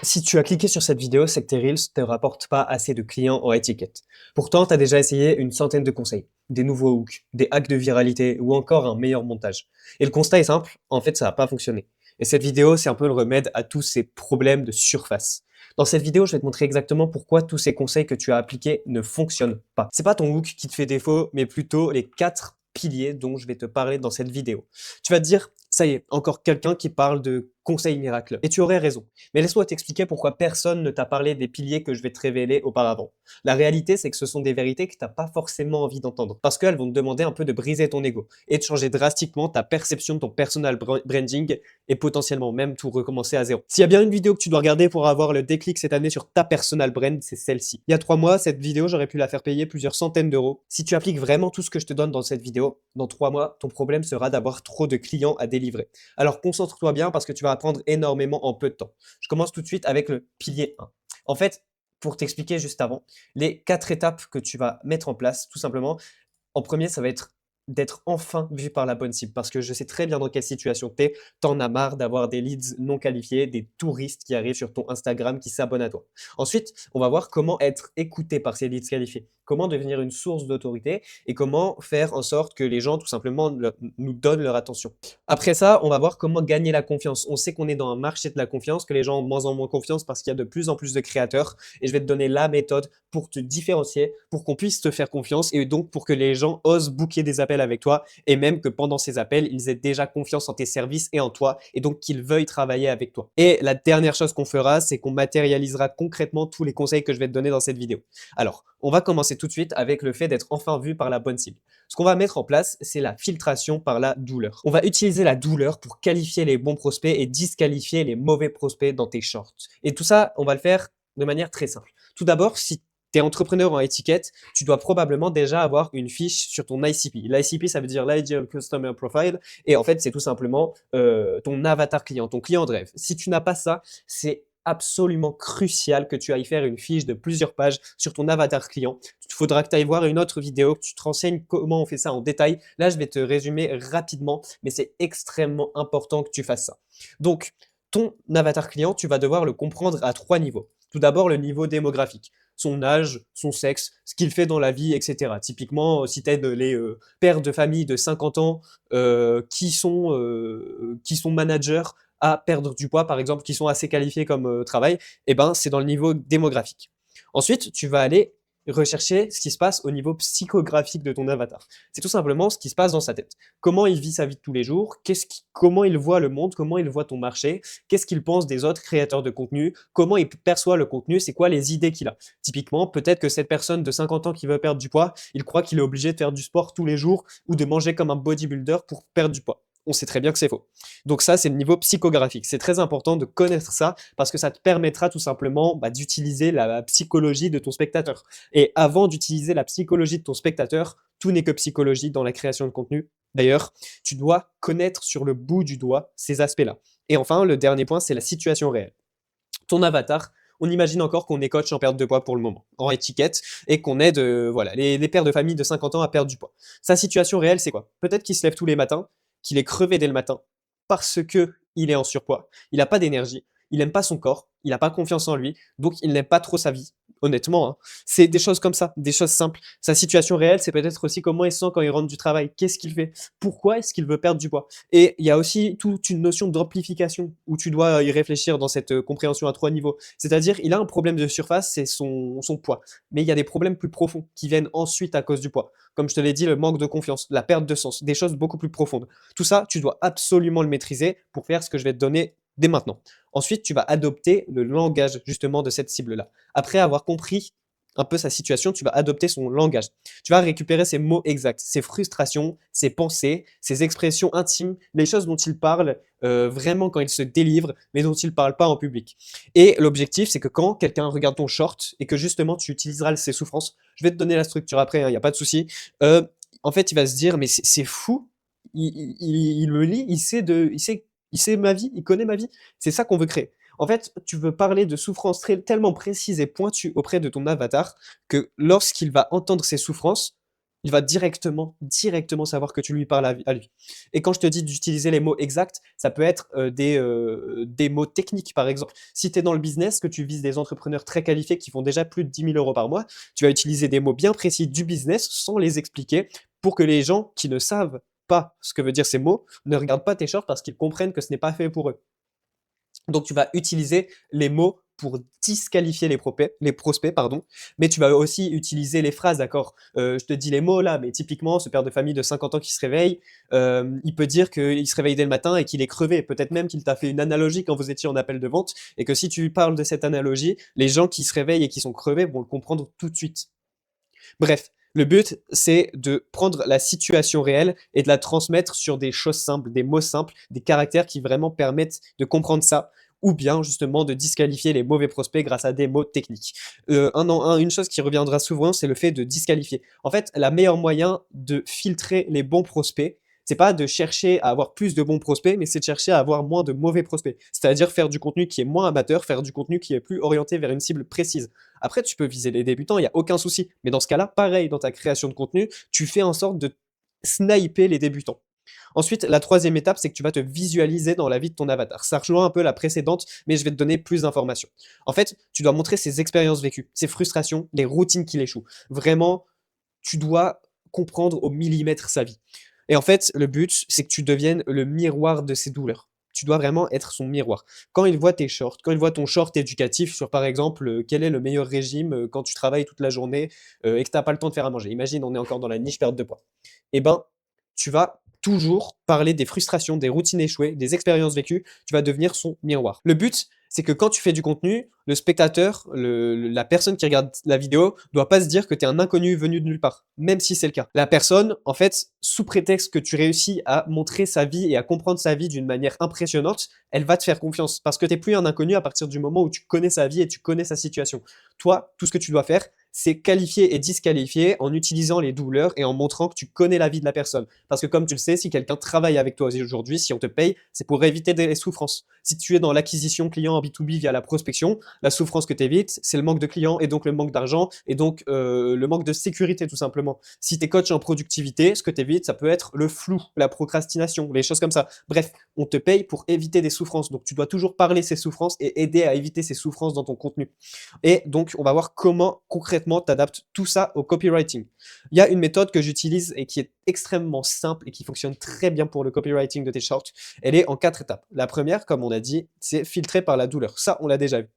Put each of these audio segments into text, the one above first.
Si tu as cliqué sur cette vidéo, c'est que tes Reels ne te rapportent pas assez de clients en étiquette. Pourtant, tu as déjà essayé une centaine de conseils, des nouveaux hooks, des hacks de viralité ou encore un meilleur montage. Et le constat est simple, en fait, ça n'a pas fonctionné. Et cette vidéo, c'est un peu le remède à tous ces problèmes de surface. Dans cette vidéo, je vais te montrer exactement pourquoi tous ces conseils que tu as appliqués ne fonctionnent pas. C'est pas ton hook qui te fait défaut, mais plutôt les 4 piliers dont je vais te parler dans cette vidéo. Tu vas te dire, ça y est, encore quelqu'un qui parle de conseils miracles. Et tu aurais raison. Mais laisse-moi t'expliquer pourquoi personne ne t'a parlé des piliers que je vais te révéler auparavant. La réalité, c'est que ce sont des vérités que tu n'as pas forcément envie d'entendre, parce qu'elles vont te demander un peu de briser ton ego et de changer drastiquement ta perception de ton personal branding et potentiellement même tout recommencer à zéro. S'il y a bien une vidéo que tu dois regarder pour avoir le déclic cette année sur ta personal brand, c'est celle-ci. Il y a 3 mois, cette vidéo, j'aurais pu la faire payer plusieurs centaines d'euros. Si tu appliques vraiment tout ce que je te donne dans cette vidéo, dans 3 mois, ton problème sera d'avoir trop de clients à délivrer. Alors concentre-toi bien parce que tu vas apprendre énormément en peu de temps. Je commence tout de suite avec le pilier 1. En fait, pour t'expliquer juste avant, les 4 étapes que tu vas mettre en place, tout simplement, en premier, ça va être d'être enfin vu par la bonne cible. Parce que je sais très bien dans quelle situation tu es. T'en as marre d'avoir des leads non qualifiés, des touristes qui arrivent sur ton Instagram qui s'abonnent à toi. Ensuite, on va voir comment être écouté par ces leads qualifiés. Comment devenir une source d'autorité et comment faire en sorte que les gens, tout simplement, nous donnent leur attention. Après ça, on va voir comment gagner la confiance. On sait qu'on est dans un marché de la confiance, que les gens ont de moins en moins confiance parce qu'il y a de plus en plus de créateurs. Et je vais te donner la méthode pour te différencier, pour qu'on puisse te faire confiance et donc pour que les gens osent booker des appels avec toi et même que pendant ces appels, ils aient déjà confiance en tes services et en toi et donc qu'ils veuillent travailler avec toi. Et la dernière chose qu'on fera, c'est qu'on matérialisera concrètement tous les conseils que je vais te donner dans cette vidéo. Alors, on va commencer tout de suite avec le fait d'être enfin vu par la bonne cible. Ce qu'on va mettre en place, c'est la filtration par la douleur. On va utiliser la douleur pour qualifier les bons prospects et disqualifier les mauvais prospects dans tes shorts. Et tout ça, on va le faire de manière très simple. Tout d'abord, si tu es entrepreneur en étiquette, tu dois probablement déjà avoir une fiche sur ton ICP. L'ICP, ça veut dire l'Ideal Customer Profile. Et en fait, c'est tout simplement ton avatar client, ton client de rêve. Si tu n'as pas ça, c'est absolument crucial que tu ailles faire une fiche de plusieurs pages sur ton avatar client. Il faudra que tu ailles voir une autre vidéo, que tu te renseignes comment on fait ça en détail. Là, je vais te résumer rapidement, mais c'est extrêmement important que tu fasses ça. Donc, ton avatar client, tu vas devoir le comprendre à 3 niveaux. Tout d'abord, le niveau démographique, son âge, son sexe, ce qu'il fait dans la vie, etc. Typiquement, si tu aides les pères de famille de 50 ans qui sont managers à perdre du poids, par exemple, qui sont assez qualifiés comme travail, eh ben, c'est dans le niveau démographique. Ensuite, tu vas aller rechercher ce qui se passe au niveau psychographique de ton avatar. C'est tout simplement ce qui se passe dans sa tête. Comment il vit sa vie de tous les jours, comment il voit le monde, comment il voit ton marché, qu'est-ce qu'il pense des autres créateurs de contenu, comment il perçoit le contenu, c'est quoi les idées qu'il a. Typiquement, peut-être que cette personne de 50 ans qui veut perdre du poids, il croit qu'il est obligé de faire du sport tous les jours ou de manger comme un bodybuilder pour perdre du poids. On sait très bien que c'est faux. Donc ça, c'est le niveau psychographique. C'est très important de connaître ça parce que ça te permettra tout simplement d'utiliser la psychologie de ton spectateur. Et avant d'utiliser la psychologie de ton spectateur, tout n'est que psychologie dans la création de contenu. D'ailleurs, tu dois connaître sur le bout du doigt ces aspects-là. Et enfin, le dernier point, c'est la situation réelle. Ton avatar, on imagine encore qu'on est coach en perte de poids pour le moment, en étiquette, et qu'on aide voilà, les pères de famille de 50 ans à perdre du poids. Sa situation réelle, c'est quoi? Peut-être qu'il se lève tous les matins, qu'il est crevé dès le matin, parce que il est en surpoids, il n'a pas d'énergie, il n'aime pas son corps, il n'a pas confiance en lui, donc il n'aime pas trop sa vie. Honnêtement, hein. C'est des choses comme ça, des choses simples. Sa situation réelle, c'est peut-être aussi comment il se sent quand il rentre du travail, qu'est-ce qu'il fait, pourquoi est-ce qu'il veut perdre du poids. Et il y a aussi toute une notion d'amplification où tu dois y réfléchir dans cette compréhension à 3 niveaux. C'est-à-dire, il a un problème de surface, c'est son poids. Mais il y a des problèmes plus profonds qui viennent ensuite à cause du poids. Comme je te l'ai dit, le manque de confiance, la perte de sens, des choses beaucoup plus profondes. Tout ça, tu dois absolument le maîtriser pour faire ce que je vais te donner dès maintenant. Ensuite, tu vas adopter le langage justement de cette cible-là. Après avoir compris un peu sa situation, tu vas adopter son langage. Tu vas récupérer ses mots exacts, ses frustrations, ses pensées, ses expressions intimes, les choses dont il parle vraiment quand il se délivre, mais dont il ne parle pas en public. Et l'objectif, c'est que quand quelqu'un regarde ton short et que justement tu utiliseras ses souffrances, je vais te donner la structure après, il n'y a pas de souci, en fait, il va se dire, mais c'est fou, il me lit, il sait ma vie, il connaît ma vie. C'est ça qu'on veut créer. En fait, tu veux parler de souffrances tellement précises et pointues auprès de ton avatar que lorsqu'il va entendre ces souffrances, Il va directement savoir que tu lui parles à lui. Et quand je te dis d'utiliser les mots exacts, ça peut être des mots techniques, par exemple. Si tu es dans le business, que tu vises des entrepreneurs très qualifiés qui font déjà plus de 10 000 € par mois, tu vas utiliser des mots bien précis du business sans les expliquer pour que les gens qui ne savent pas ce que veut dire ces mots ne regardent pas tes shorts parce qu'ils comprennent que ce n'est pas fait pour eux. Donc tu vas utiliser les mots pour disqualifier les prospects, pardon, mais tu vas aussi utiliser les phrases, d'accord. Je te dis les mots là, mais typiquement, ce père de famille de 50 ans qui se réveille, il peut dire qu'il se réveille dès le matin et qu'il est crevé. Peut-être même qu'il t'a fait une analogie quand vous étiez en appel de vente, et que si tu parles de cette analogie, les gens qui se réveillent et qui sont crevés vont le comprendre tout de suite. Bref, le but, c'est de prendre la situation réelle et de la transmettre sur des choses simples, des mots simples, des caractères qui vraiment permettent de comprendre ça, ou bien justement de disqualifier les mauvais prospects grâce à des mots techniques. Une chose qui reviendra souvent, c'est le fait de disqualifier. En fait, la meilleure moyen de filtrer les bons prospects, c'est pas de chercher à avoir plus de bons prospects, mais c'est de chercher à avoir moins de mauvais prospects. C'est-à-dire faire du contenu qui est moins amateur, faire du contenu qui est plus orienté vers une cible précise. Après, tu peux viser les débutants, il n'y a aucun souci. Mais dans ce cas-là, pareil, dans ta création de contenu, tu fais en sorte de sniper les débutants. Ensuite, la troisième étape, c'est que tu vas te visualiser dans la vie de ton avatar. Ça rejoint un peu la précédente, mais je vais te donner plus d'informations. En fait, tu dois montrer ses expériences vécues, ses frustrations, les routines qui l'échouent. Vraiment, tu dois comprendre au millimètre sa vie. Et en fait, le but, c'est que tu deviennes le miroir de ses douleurs. Tu dois vraiment être son miroir. Quand il voit tes shorts, quand il voit ton short éducatif sur, par exemple, quel est le meilleur régime quand tu travailles toute la journée et que tu n'as pas le temps de faire à manger. Imagine, on est encore dans la niche perte de poids. Eh ben, tu vas toujours parler des frustrations, des routines échouées, des expériences vécues. Tu vas devenir son miroir. Le but, c'est que quand tu fais du contenu, le spectateur, la personne qui regarde la vidéo, doit pas se dire que tu es un inconnu venu de nulle part, même si c'est le cas. La personne, en fait, sous prétexte que tu réussis à montrer sa vie et à comprendre sa vie d'une manière impressionnante, elle va te faire confiance parce que tu n'es plus un inconnu à partir du moment où tu connais sa vie et tu connais sa situation. Toi, tout ce que tu dois faire, c'est qualifier et disqualifier en utilisant les douleurs et en montrant que tu connais la vie de la personne. Parce que comme tu le sais, si quelqu'un travaille avec toi aujourd'hui, si on te paye, c'est pour éviter des souffrances. Si tu es dans l'acquisition client en B2B via la prospection, la souffrance que tu évites, c'est le manque de clients et donc le manque d'argent et donc le manque de sécurité tout simplement. Si tu es coach en productivité, ce que tu évites, ça peut être le flou, la procrastination, les choses comme ça. Bref, on te paye pour éviter des souffrances. Donc tu dois toujours parler ces souffrances et aider à éviter ces souffrances dans ton contenu. Et donc, on va voir comment concrètement tu adaptes tout ça au copywriting. Il y a une méthode que j'utilise et qui est extrêmement simple et qui fonctionne très bien pour le copywriting de tes shorts. Elle est en 4 étapes. La première, comme on a dit, c'est filtrer par la douleur. Ça, on l'a déjà vu.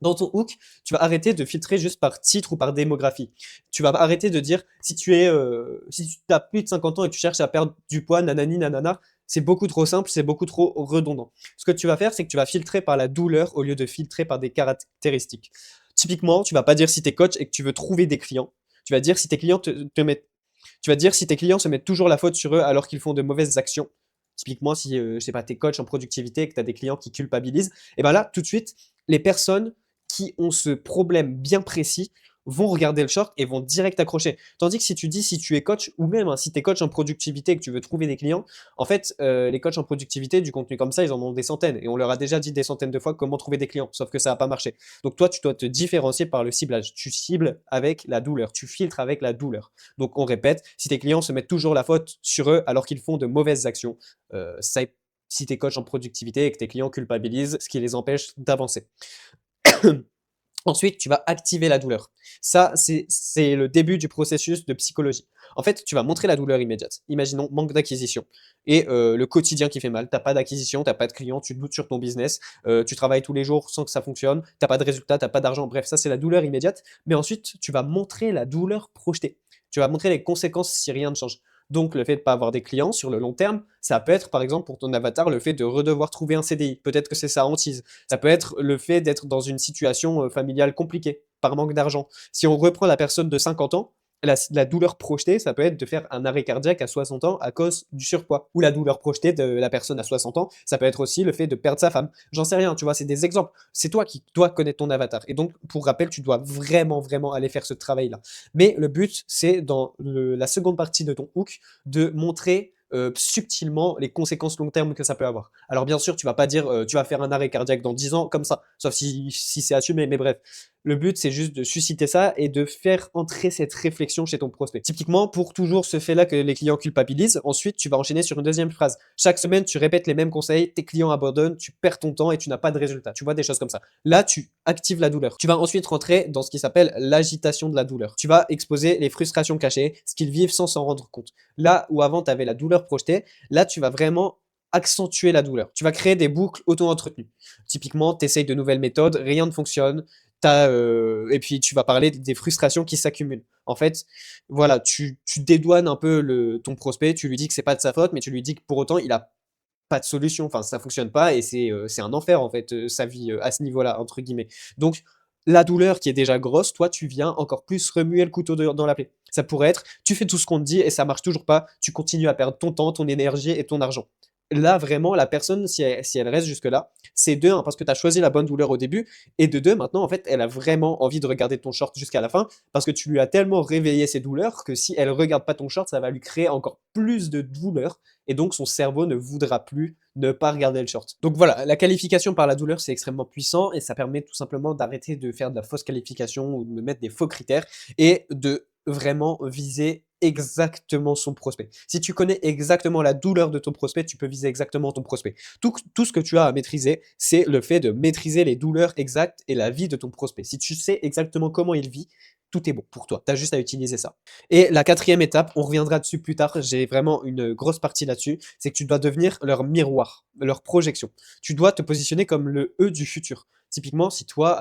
Dans ton hook, tu vas arrêter de filtrer juste par titre ou par démographie. Tu vas arrêter de dire si tu as plus de 50 ans et tu cherches à perdre du poids, nanani, nanana, c'est beaucoup trop simple, c'est beaucoup trop redondant. Ce que tu vas faire, c'est que tu vas filtrer par la douleur au lieu de filtrer par des caractéristiques. Typiquement, tu vas pas dire si tu es coach et que tu veux trouver des clients. Tu vas dire si tes clients tu vas dire si tes clients se mettent toujours la faute sur eux alors qu'ils font de mauvaises actions. Typiquement, si je sais pas, tu es coach en productivité et que tu as des clients qui culpabilisent, et ben là, tout de suite, les personnes qui ont ce problème bien précis vont regarder le short et vont direct accrocher. Tandis que si tu dis si tu es coach, ou même si tu es coach en productivité et que tu veux trouver des clients, en fait, les coachs en productivité, du contenu comme ça, ils en ont des centaines. Et on leur a déjà dit des centaines de fois comment trouver des clients, sauf que ça n'a pas marché. Donc toi, tu dois te différencier par le ciblage. Tu cibles avec la douleur, tu filtres avec la douleur. Donc on répète, si tes clients se mettent toujours la faute sur eux alors qu'ils font de mauvaises actions, si tu es coach en productivité et que tes clients culpabilisent, ce qui les empêche d'avancer. Ensuite, tu vas activer la douleur. Ça, c'est le début du processus de psychologie. En fait, tu vas montrer la douleur immédiate. Imaginons manque d'acquisition et le quotidien qui fait mal. T'as pas d'acquisition, t'as pas de clients, tu doutes sur ton business, tu travailles tous les jours sans que ça fonctionne, t'as pas de résultats, t'as pas d'argent. Bref, ça c'est la douleur immédiate. Mais ensuite, tu vas montrer la douleur projetée. Tu vas montrer les conséquences si rien ne change. Donc, le fait de ne pas avoir des clients sur le long terme, ça peut être, par exemple, pour ton avatar, le fait de redevoir trouver un CDI. Peut-être que c'est sa hantise. Ça peut être le fait d'être dans une situation familiale compliquée, par manque d'argent. Si on reprend la personne de 50 ans, la douleur projetée, ça peut être de faire un arrêt cardiaque à 60 ans à cause du surpoids. Ou la douleur projetée de la personne à 60 ans, ça peut être aussi le fait de perdre sa femme. J'en sais rien, tu vois, c'est des exemples. C'est toi qui dois connaître ton avatar. Et donc, pour rappel, tu dois vraiment, vraiment aller faire ce travail-là. Mais le but, c'est dans la seconde partie de ton hook, de montrer subtilement les conséquences long terme que ça peut avoir. Alors bien sûr, tu vas pas dire tu vas faire un arrêt cardiaque dans 10 ans comme ça, sauf si c'est assumé, mais bref. Le but, c'est juste de susciter ça et de faire entrer cette réflexion chez ton prospect. Typiquement, pour toujours ce fait-là que les clients culpabilisent, ensuite, tu vas enchaîner sur une deuxième phrase. Chaque semaine, tu répètes les mêmes conseils, tes clients abandonnent, tu perds ton temps et tu n'as pas de résultat. Tu vois des choses comme ça. Là, tu actives la douleur. Tu vas ensuite rentrer dans ce qui s'appelle l'agitation de la douleur. Tu vas exposer les frustrations cachées, ce qu'ils vivent sans s'en rendre compte. Là où avant, tu avais la douleur projetée, là, tu vas vraiment accentuer la douleur. Tu vas créer des boucles auto-entretenues. Typiquement, tu essayes de nouvelles méthodes, rien ne fonctionne, et puis tu vas parler des frustrations qui s'accumulent. En fait, voilà, tu dédouanes un peu ton prospect, tu lui dis que c'est pas de sa faute, mais tu lui dis que pour autant, il a pas de solution, enfin ça fonctionne pas et c'est un enfer en fait, sa vie, à ce niveau-là, entre guillemets. Donc la douleur qui est déjà grosse, toi tu viens encore plus remuer le couteau dans la plaie. Ça pourrait être, tu fais tout ce qu'on te dit et ça marche toujours pas, tu continues à perdre ton temps, ton énergie et ton argent. Là vraiment la personne si elle reste jusque-là, c'est de 1 parce que tu as choisi la bonne douleur au début et de 2 maintenant en fait elle a vraiment envie de regarder ton short jusqu'à la fin parce que tu lui as tellement réveillé ses douleurs que si elle regarde pas ton short, ça va lui créer encore plus de douleur et donc son cerveau ne voudra plus ne pas regarder le short. Donc voilà, la qualification par la douleur, c'est extrêmement puissant et ça permet tout simplement d'arrêter de faire de la fausse qualification ou de mettre des faux critères et de vraiment viser exactement son prospect. Si tu connais exactement la douleur de ton prospect, tu peux viser exactement ton prospect. Tout ce que tu as à maîtriser, c'est le fait de maîtriser les douleurs exactes et la vie de ton prospect. Si tu sais exactement comment il vit, tout est bon pour toi. Tu as juste à utiliser ça. Et la quatrième étape, on reviendra dessus plus tard, j'ai vraiment une grosse partie là-dessus, c'est que tu dois devenir leur miroir, leur projection. Tu dois te positionner comme le eux du futur. Typiquement, si toi,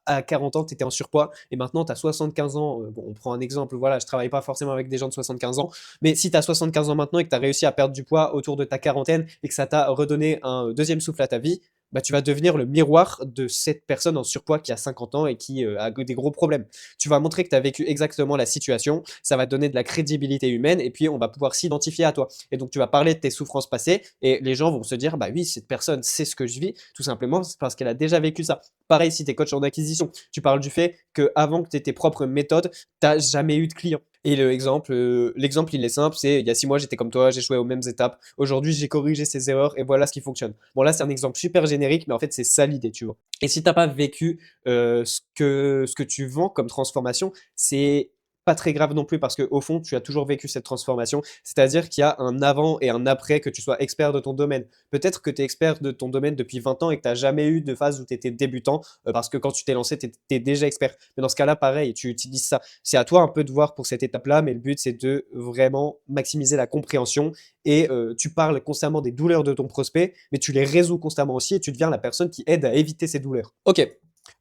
à 40 ans, tu étais en surpoids et maintenant tu as 75 ans, bon, on prend un exemple, voilà, je travaille pas forcément avec des gens de 75 ans, mais si tu as 75 ans maintenant et que tu as réussi à perdre du poids autour de ta quarantaine et que ça t'a redonné un deuxième souffle à ta vie, bah, tu vas devenir le miroir de cette personne en surpoids qui a 50 ans et qui a des gros problèmes. Tu vas montrer que tu as vécu exactement la situation, ça va te donner de la crédibilité humaine et puis on va pouvoir s'identifier à toi. Et donc tu vas parler de tes souffrances passées et les gens vont se dire bah oui, cette personne sait ce que je vis, tout simplement parce qu'elle a déjà vécu ça. Pareil si tu es coach en acquisition, tu parles du fait que avant que tu aies tes propres méthodes, tu n'as jamais eu de clients. Et l'exemple, il est simple, c'est il y a 6 mois, j'étais comme toi, j'échouais aux mêmes étapes. Aujourd'hui, j'ai corrigé ces erreurs et voilà ce qui fonctionne. Bon, là, c'est un exemple super générique, mais en fait, c'est ça l'idée, tu vois. Et si t'as pas vécu ce que tu vends comme transformation, c'est pas très grave non plus parce que au fond, tu as toujours vécu cette transformation. C'est-à-dire qu'il y a un avant et un après que tu sois expert de ton domaine. Peut-être que tu es expert de ton domaine depuis 20 ans et que tu n'as jamais eu de phase où tu étais débutant parce que quand tu t'es lancé, tu étais déjà expert. Mais dans ce cas-là, pareil, tu utilises ça. C'est à toi un peu de voir pour cette étape-là, mais le but, c'est de vraiment maximiser la compréhension et tu parles constamment des douleurs de ton prospect, mais tu les résous constamment aussi et tu deviens la personne qui aide à éviter ces douleurs. Ok,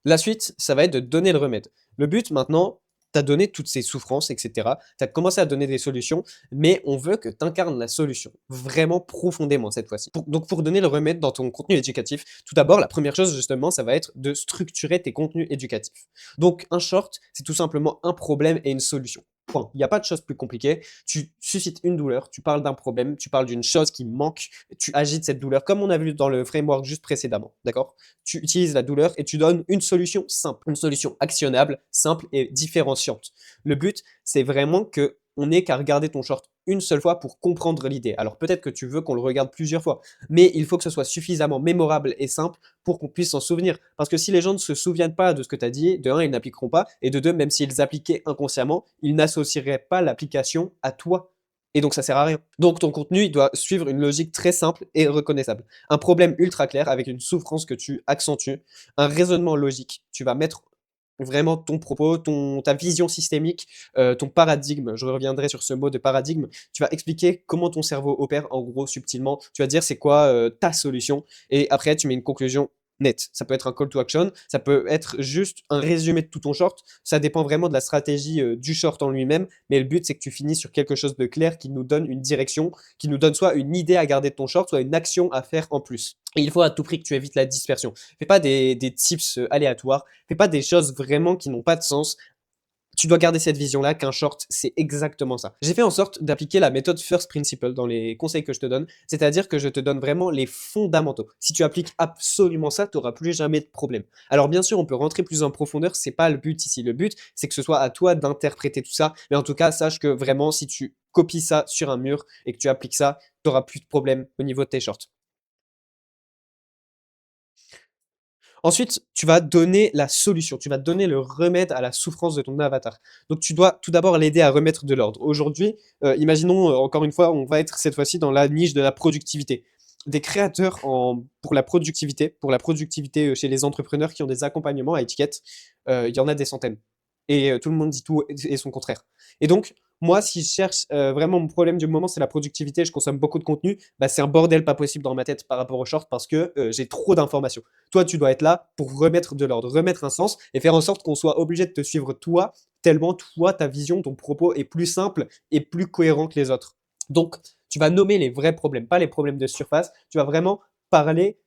la suite, ça va être de donner le remède. Le but maintenant, tu as donné toutes ces souffrances, etc. Tu as commencé à donner des solutions, mais on veut que tu incarnes la solution, vraiment profondément cette fois-ci. Donc pour donner le remède dans ton contenu éducatif, tout d'abord, la première chose justement, ça va être de structurer tes contenus éducatifs. Donc un short, c'est tout simplement un problème et une solution. Point. Il n'y a pas de chose plus compliquée. Tu suscites une douleur, tu parles d'un problème, tu parles d'une chose qui manque, tu agites cette douleur, comme on a vu dans le framework juste précédemment, d'accord? Tu utilises la douleur et tu donnes une solution simple, une solution actionnable, simple et différenciante. Le but, c'est vraiment que on n'ait qu'à regarder ton short une seule fois pour comprendre l'idée. Alors peut-être que tu veux qu'on le regarde plusieurs fois, mais il faut que ce soit suffisamment mémorable et simple pour qu'on puisse s'en souvenir. Parce que si les gens ne se souviennent pas de ce que tu as dit, de un, ils n'appliqueront pas, et de deux, même s'ils appliquaient inconsciemment, ils n'associeraient pas l'application à toi. Et donc ça sert à rien. Donc ton contenu, il doit suivre une logique très simple et reconnaissable. Un problème ultra clair avec une souffrance que tu accentues, un raisonnement logique. Tu vas mettre vraiment ton propos, ta vision systémique, ton paradigme. Je reviendrai sur ce mot de paradigme. Tu vas expliquer comment ton cerveau opère, en gros, subtilement. Tu vas dire c'est quoi ta solution. Et après, tu mets une conclusion nette. Ça peut être un call to action, ça peut être juste un résumé de tout ton short. Ça dépend vraiment de la stratégie du short en lui-même. Mais le but, c'est que tu finis sur quelque chose de clair qui nous donne une direction, qui nous donne soit une idée à garder de ton short, soit une action à faire en plus. Et il faut à tout prix que tu évites la dispersion. Fais pas des tips aléatoires. Fais pas des choses vraiment qui n'ont pas de sens. Tu dois garder cette vision-là qu'un short, c'est exactement ça. J'ai fait en sorte d'appliquer la méthode First Principle dans les conseils que je te donne, c'est-à-dire que je te donne vraiment les fondamentaux. Si tu appliques absolument ça, tu n'auras plus jamais de problème. Alors bien sûr, on peut rentrer plus en profondeur, c'est pas le but ici. Le but, c'est que ce soit à toi d'interpréter tout ça, mais en tout cas, sache que vraiment, si tu copies ça sur un mur et que tu appliques ça, tu n'auras plus de problème au niveau de tes shorts. Ensuite, tu vas donner la solution, tu vas donner le remède à la souffrance de ton avatar. Donc tu dois tout d'abord l'aider à remettre de l'ordre. Aujourd'hui, imaginons, encore une fois, on va être cette fois-ci dans la niche de la productivité. Des créateurs pour la productivité chez les entrepreneurs qui ont des accompagnements à étiquette, il y en a des centaines. Et tout le monde dit tout et son contraire. Et donc, moi, si je cherche vraiment mon problème du moment, c'est la productivité, je consomme beaucoup de contenu, bah, c'est un bordel pas possible dans ma tête par rapport aux shorts parce que j'ai trop d'informations. Toi, tu dois être là pour remettre de l'ordre, remettre un sens et faire en sorte qu'on soit obligé de te suivre toi, tellement toi, ta vision, ton propos est plus simple et plus cohérent que les autres. Donc, tu vas nommer les vrais problèmes, pas les problèmes de surface. Tu vas vraiment parler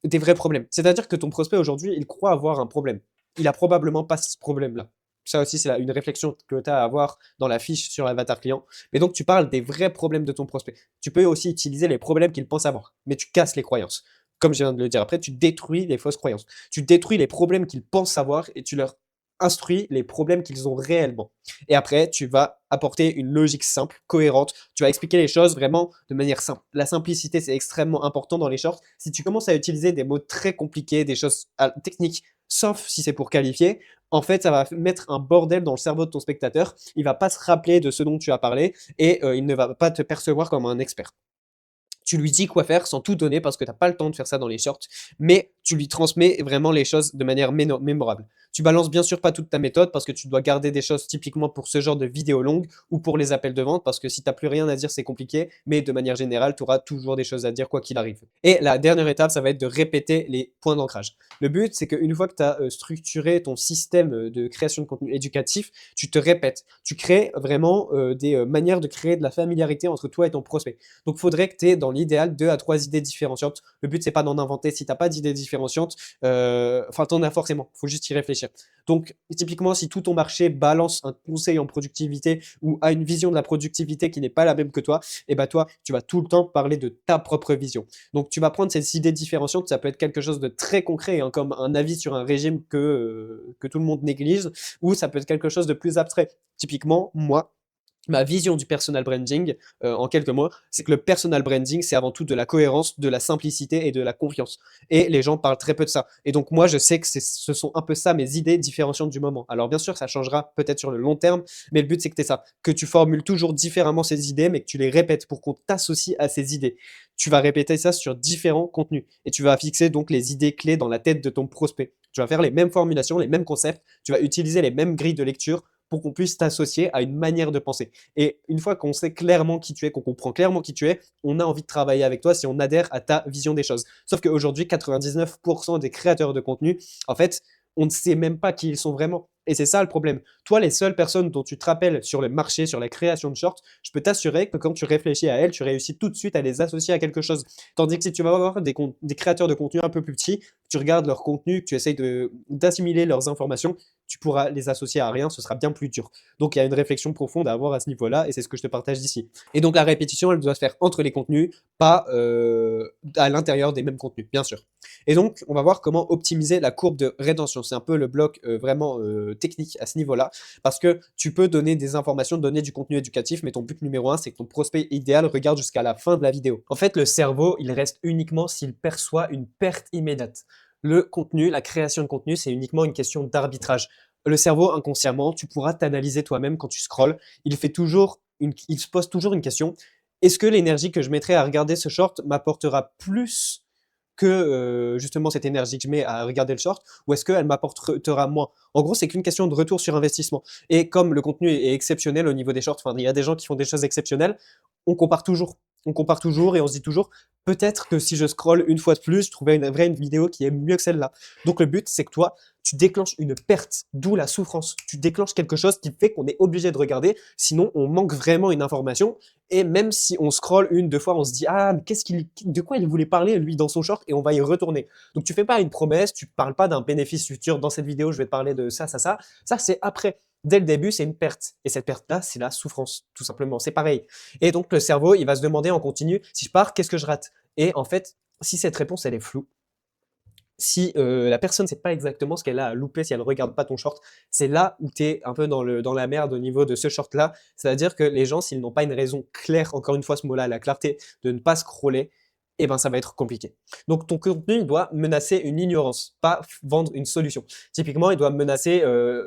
des vrais problèmes. C'est-à-dire que ton prospect aujourd'hui, il croit avoir un problème. Il a probablement pas ce problème-là. Ça aussi, c'est une réflexion que tu as à avoir dans la fiche sur l'avatar client. Mais donc, tu parles des vrais problèmes de ton prospect. Tu peux aussi utiliser les problèmes qu'il pense avoir, mais tu casses les croyances. Comme je viens de le dire après, tu détruis les fausses croyances. Tu détruis les problèmes qu'ils pensent avoir et tu leur instruis les problèmes qu'ils ont réellement. Et après, tu vas apporter une logique simple, cohérente. Tu vas expliquer les choses vraiment de manière simple. La simplicité, c'est extrêmement important dans les shorts. Si tu commences à utiliser des mots très compliqués, des choses techniques, sauf si c'est pour qualifier, en fait, ça va mettre un bordel dans le cerveau de ton spectateur. Il va pas se rappeler de ce dont tu as parlé et il ne va pas te percevoir comme un expert. Tu lui dis quoi faire sans tout donner parce que tu n'as pas le temps de faire ça dans les shorts, mais tu lui transmets vraiment les choses de manière mémorable. Tu balances bien sûr pas toute ta méthode parce que tu dois garder des choses typiquement pour ce genre de vidéos longues ou pour les appels de vente parce que si tu n'as plus rien à dire, c'est compliqué, mais de manière générale, tu auras toujours des choses à dire quoi qu'il arrive. Et la dernière étape, ça va être de répéter les points d'ancrage. Le but, c'est qu'une fois que tu as structuré ton système de création de contenu éducatif, tu te répètes. Tu crées vraiment des manières de créer de la familiarité entre toi et ton prospect. Donc, il faudrait que tu aies dans l'idéal 2 à 3 idées différenciantes. Le but, c'est pas d'en inventer. Si tu n'as pas d'idées différenciantes, enfin, tu en as forcément. Il faut juste y réfléchir. Donc, typiquement, si tout ton marché balance un conseil en productivité ou a une vision de la productivité qui n'est pas la même que toi, et bah toi, tu vas tout le temps parler de ta propre vision. Donc, tu vas prendre ces idées différenciantes. Ça peut être quelque chose de très concret, hein, comme un avis sur un régime que tout le monde néglige, ou ça peut être quelque chose de plus abstrait. Typiquement, moi, ma vision du personal branding, en quelques mots, c'est que le personal branding, c'est avant tout de la cohérence, de la simplicité et de la confiance. Et les gens parlent très peu de ça. Et donc moi, je sais que ce sont un peu ça mes idées différenciantes du moment. Alors bien sûr, ça changera peut-être sur le long terme, mais le but, c'est que tu ça, que tu formules toujours différemment ces idées, mais que tu les répètes pour qu'on t'associe à ces idées. Tu vas répéter ça sur différents contenus et tu vas fixer donc les idées clés dans la tête de ton prospect. Tu vas faire les mêmes formulations, les mêmes concepts, tu vas utiliser les mêmes grilles de lecture pour qu'on puisse t'associer à une manière de penser. Et une fois qu'on sait clairement qui tu es, qu'on comprend clairement qui tu es, on a envie de travailler avec toi si on adhère à ta vision des choses. Sauf qu'aujourd'hui, 99% des créateurs de contenu, en fait, on ne sait même pas qui ils sont vraiment. Et c'est ça le problème. Toi, les seules personnes dont tu te rappelles sur le marché, sur la création de shorts, je peux t'assurer que quand tu réfléchis à elles, tu réussis tout de suite à les associer à quelque chose. Tandis que si tu vas avoir des créateurs de contenu un peu plus petits, tu regardes leur contenu, que tu essayes d'assimiler leurs informations, tu pourras les associer à rien, ce sera bien plus dur. Donc il y a une réflexion profonde à avoir à ce niveau-là, et c'est ce que je te partage ici. Et donc la répétition, elle doit se faire entre les contenus, pas à l'intérieur des mêmes contenus, bien sûr. Et donc, on va voir comment optimiser la courbe de rétention. C'est un peu le bloc vraiment technique à ce niveau-là, parce que tu peux donner des informations, donner du contenu éducatif, mais ton but numéro 1, c'est que ton prospect idéal regarde jusqu'à la fin de la vidéo. En fait, le cerveau, il reste uniquement s'il perçoit une perte immédiate. Le contenu, la création de contenu, c'est uniquement une question d'arbitrage. Le cerveau, inconsciemment, tu pourras t'analyser toi-même quand tu scrolles. Il se pose toujours une question. Est-ce que l'énergie que je mettrai à regarder ce short m'apportera plus que justement cette énergie que je mets à regarder le short, ou est-ce qu'elle m'apportera moins? En gros, c'est qu'une question de retour sur investissement. Et comme le contenu est exceptionnel au niveau des shorts, enfin, il y a des gens qui font des choses exceptionnelles, on compare toujours. On compare toujours et on se dit toujours, peut-être que si je scrolle une fois de plus, je trouverai une vidéo qui est mieux que celle-là. Donc le but, c'est que toi, tu déclenches une perte, d'où la souffrance. Tu déclenches quelque chose qui fait qu'on est obligé de regarder, sinon on manque vraiment une information. Et même si on scrolle une, deux fois, on se dit ah mais de quoi il voulait parler lui dans son short et on va y retourner. Donc tu fais pas une promesse, tu parles pas d'un bénéfice futur. Dans cette vidéo, je vais te parler de ça, ça, ça. Ça c'est après. Dès le début, c'est une perte. Et cette perte-là, c'est la souffrance, tout simplement. C'est pareil. Et donc le cerveau, il va se demander en continu, si je pars, qu'est-ce que je rate? Et en fait, si cette réponse, elle est floue, si la personne ne sait pas exactement ce qu'elle a à louper, si elle ne regarde pas ton short, c'est là où tu es un peu dans la merde au niveau de ce short-là. C'est-à-dire que les gens, s'ils n'ont pas une raison claire, encore une fois ce mot-là, la clarté de ne pas scroller, eh ben ça va être compliqué. Donc ton contenu il doit menacer une ignorance, pas vendre une solution. Typiquement, il doit menacer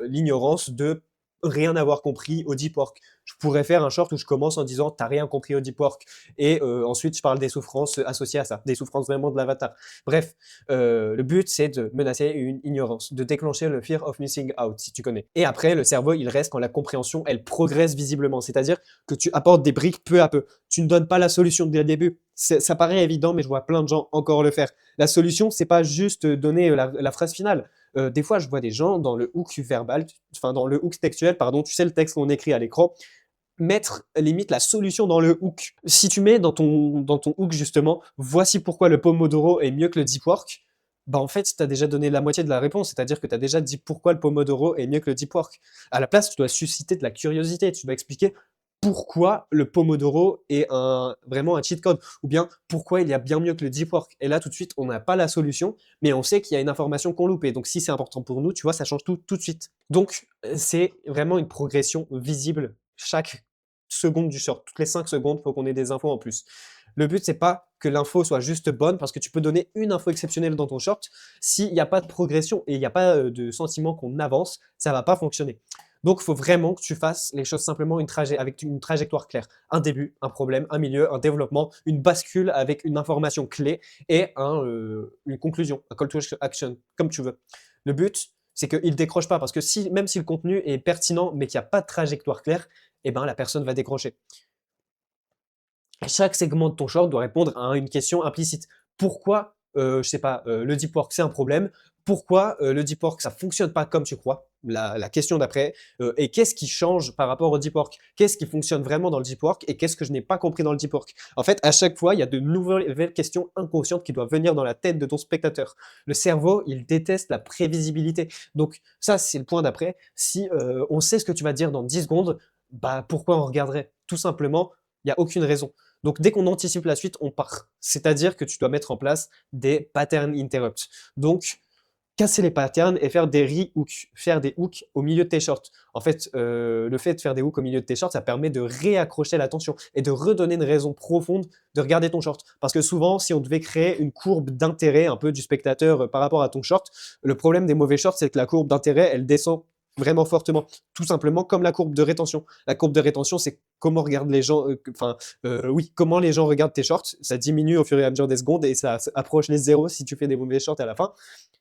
l'ignorance de rien avoir compris au deep work. Je pourrais faire un short où je commence en disant t'as rien compris au deep work et ensuite je parle des souffrances associées à ça, des souffrances vraiment de l'avatar. Bref, le but c'est de menacer une ignorance, de déclencher le fear of missing out si tu connais. Et après le cerveau il reste quand la compréhension elle progresse visiblement, c'est-à-dire que tu apportes des briques peu à peu. Tu ne donnes pas la solution dès le début. Ça paraît évident, mais je vois plein de gens encore le faire. La solution, c'est pas juste donner la phrase finale. Des fois, je vois des gens dans le hook verbal, enfin dans le hook textuel, pardon, tu sais le texte qu'on écrit à l'écran, mettre limite la solution dans le hook. Si tu mets dans ton hook justement, voici pourquoi le Pomodoro est mieux que le deep work, bah en fait, tu as déjà donné la moitié de la réponse, c'est-à-dire que tu as déjà dit pourquoi le Pomodoro est mieux que le deep work. À la place, tu dois susciter de la curiosité, tu dois expliquer pourquoi le Pomodoro est vraiment un cheat code, ou bien pourquoi il y a bien mieux que le deep work. Et là, tout de suite, on n'a pas la solution, mais on sait qu'il y a une information qu'on loupait. Donc, si c'est important pour nous, tu vois, ça change tout de suite. Donc, c'est vraiment une progression visible chaque seconde du short. Toutes les 5 secondes, il faut qu'on ait des infos en plus. Le but, c'est pas que l'info soit juste bonne, parce que tu peux donner une info exceptionnelle dans ton short. S'il n'y a pas de progression et il n'y a pas de sentiment qu'on avance, ça va pas fonctionner. Donc, il faut vraiment que tu fasses les choses simplement avec une trajectoire claire. Un début, un problème, un milieu, un développement, une bascule avec une information clé et une conclusion, un call to action, comme tu veux. Le but, c'est qu'il ne décroche pas, parce que même si le contenu est pertinent, mais qu'il n'y a pas de trajectoire claire, eh ben, la personne va décrocher. Chaque segment de ton short doit répondre à une question implicite. Pourquoi, je sais pas, le deep work c'est un problème? Pourquoi le deep work ça fonctionne pas comme tu crois? La question d'après. Et qu'est-ce qui change par rapport au deep work? Qu'est-ce qui fonctionne vraiment dans le deep work et qu'est-ce que je n'ai pas compris dans le deep work? En fait, à chaque fois, il y a de nouvelles questions inconscientes qui doivent venir dans la tête de ton spectateur. Le cerveau, il déteste la prévisibilité. Donc ça, c'est le point d'après. Si on sait ce que tu vas dire dans 10 secondes, bah pourquoi on regarderait? Tout simplement, il y a aucune raison. Donc, dès qu'on anticipe la suite, on part. C'est-à-dire que tu dois mettre en place des pattern interrupts. Donc, casser les patterns et faire des re-hooks, faire des hooks au milieu de tes shorts. En fait, le fait de faire des hooks au milieu de tes shorts, ça permet de réaccrocher l'attention et de redonner une raison profonde de regarder ton short. Parce que souvent, si on devait créer une courbe d'intérêt un peu du spectateur par rapport à ton short, le problème des mauvais shorts, c'est que la courbe d'intérêt, elle descend vraiment fortement, tout simplement comme la courbe de rétention. La courbe de rétention, c'est comment regardent les gens, oui, comment les gens regardent tes shorts. Ça diminue au fur et à mesure des secondes et ça approche les zéros si tu fais des mauvais shorts à la fin.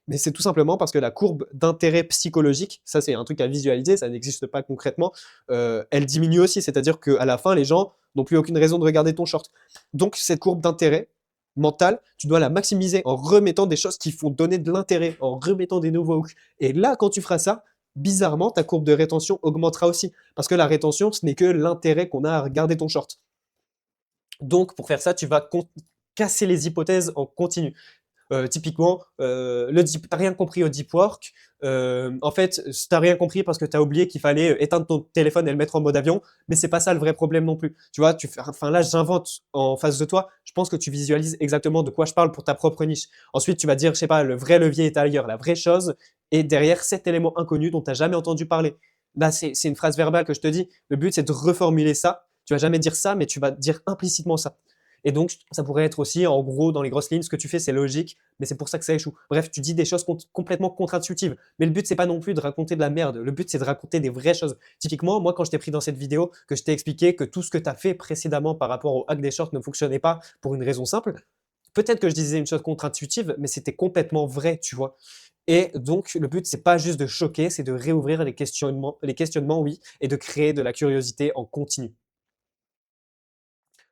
Mais c'est tout simplement parce que la courbe d'intérêt psychologique, ça c'est un truc à visualiser, ça n'existe pas concrètement, elle diminue aussi, c'est-à-dire qu'à la fin, les gens n'ont plus aucune raison de regarder ton short. Donc cette courbe d'intérêt mental, tu dois la maximiser en remettant des choses qui font donner de l'intérêt, en remettant des nouveaux hooks. Et là, quand tu feras ça, bizarrement, ta courbe de rétention augmentera aussi. Parce que la rétention, ce n'est que l'intérêt qu'on a à regarder ton short. Donc, pour faire ça, tu vas casser les hypothèses en continu. Typiquement, t'as rien compris au deep work. En fait, t'as rien compris parce que t'as oublié qu'il fallait éteindre ton téléphone et le mettre en mode avion, mais c'est pas ça le vrai problème non plus. Tu vois, enfin là, j'invente en face de toi. Je pense que tu visualises exactement de quoi je parle pour ta propre niche. Ensuite, tu vas dire, je sais pas, le vrai levier est ailleurs, la vraie chose est derrière cet élément inconnu dont t'as jamais entendu parler. Là, c'est une phrase verbale que je te dis. Le but, c'est de reformuler ça. Tu vas jamais dire ça, mais tu vas dire implicitement ça. Et donc, ça pourrait être aussi, en gros, dans les grosses lignes, ce que tu fais, c'est logique, mais c'est pour ça que ça échoue. Bref, tu dis des choses complètement contre-intuitives. Mais le but, c'est pas non plus de raconter de la merde. Le but, c'est de raconter des vraies choses. Typiquement, moi, quand je t'ai pris dans cette vidéo, que je t'ai expliqué que tout ce que tu as fait précédemment par rapport au hack des shorts ne fonctionnait pas pour une raison simple, peut-être que je disais une chose contre-intuitive, mais c'était complètement vrai, tu vois. Et donc, le but, c'est pas juste de choquer, c'est de réouvrir les questionnements, oui, et de créer de la curiosité en continu.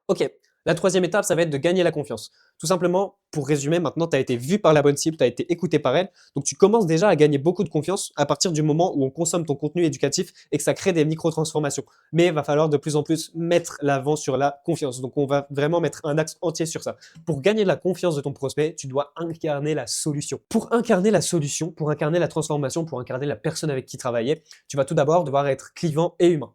Ok, la troisième étape, ça va être de gagner la confiance. Tout simplement, pour résumer, maintenant, tu as été vu par la bonne cible, tu as été écouté par elle, donc tu commences déjà à gagner beaucoup de confiance à partir du moment où on consomme ton contenu éducatif et que ça crée des micro-transformations. Mais il va falloir de plus en plus mettre l'avant sur la confiance. Donc, on va vraiment mettre un axe entier sur ça. Pour gagner la confiance de ton prospect, tu dois incarner la solution. Pour incarner la solution, pour incarner la transformation, pour incarner la personne avec qui travailler, tu vas tout d'abord devoir être clivant et humain.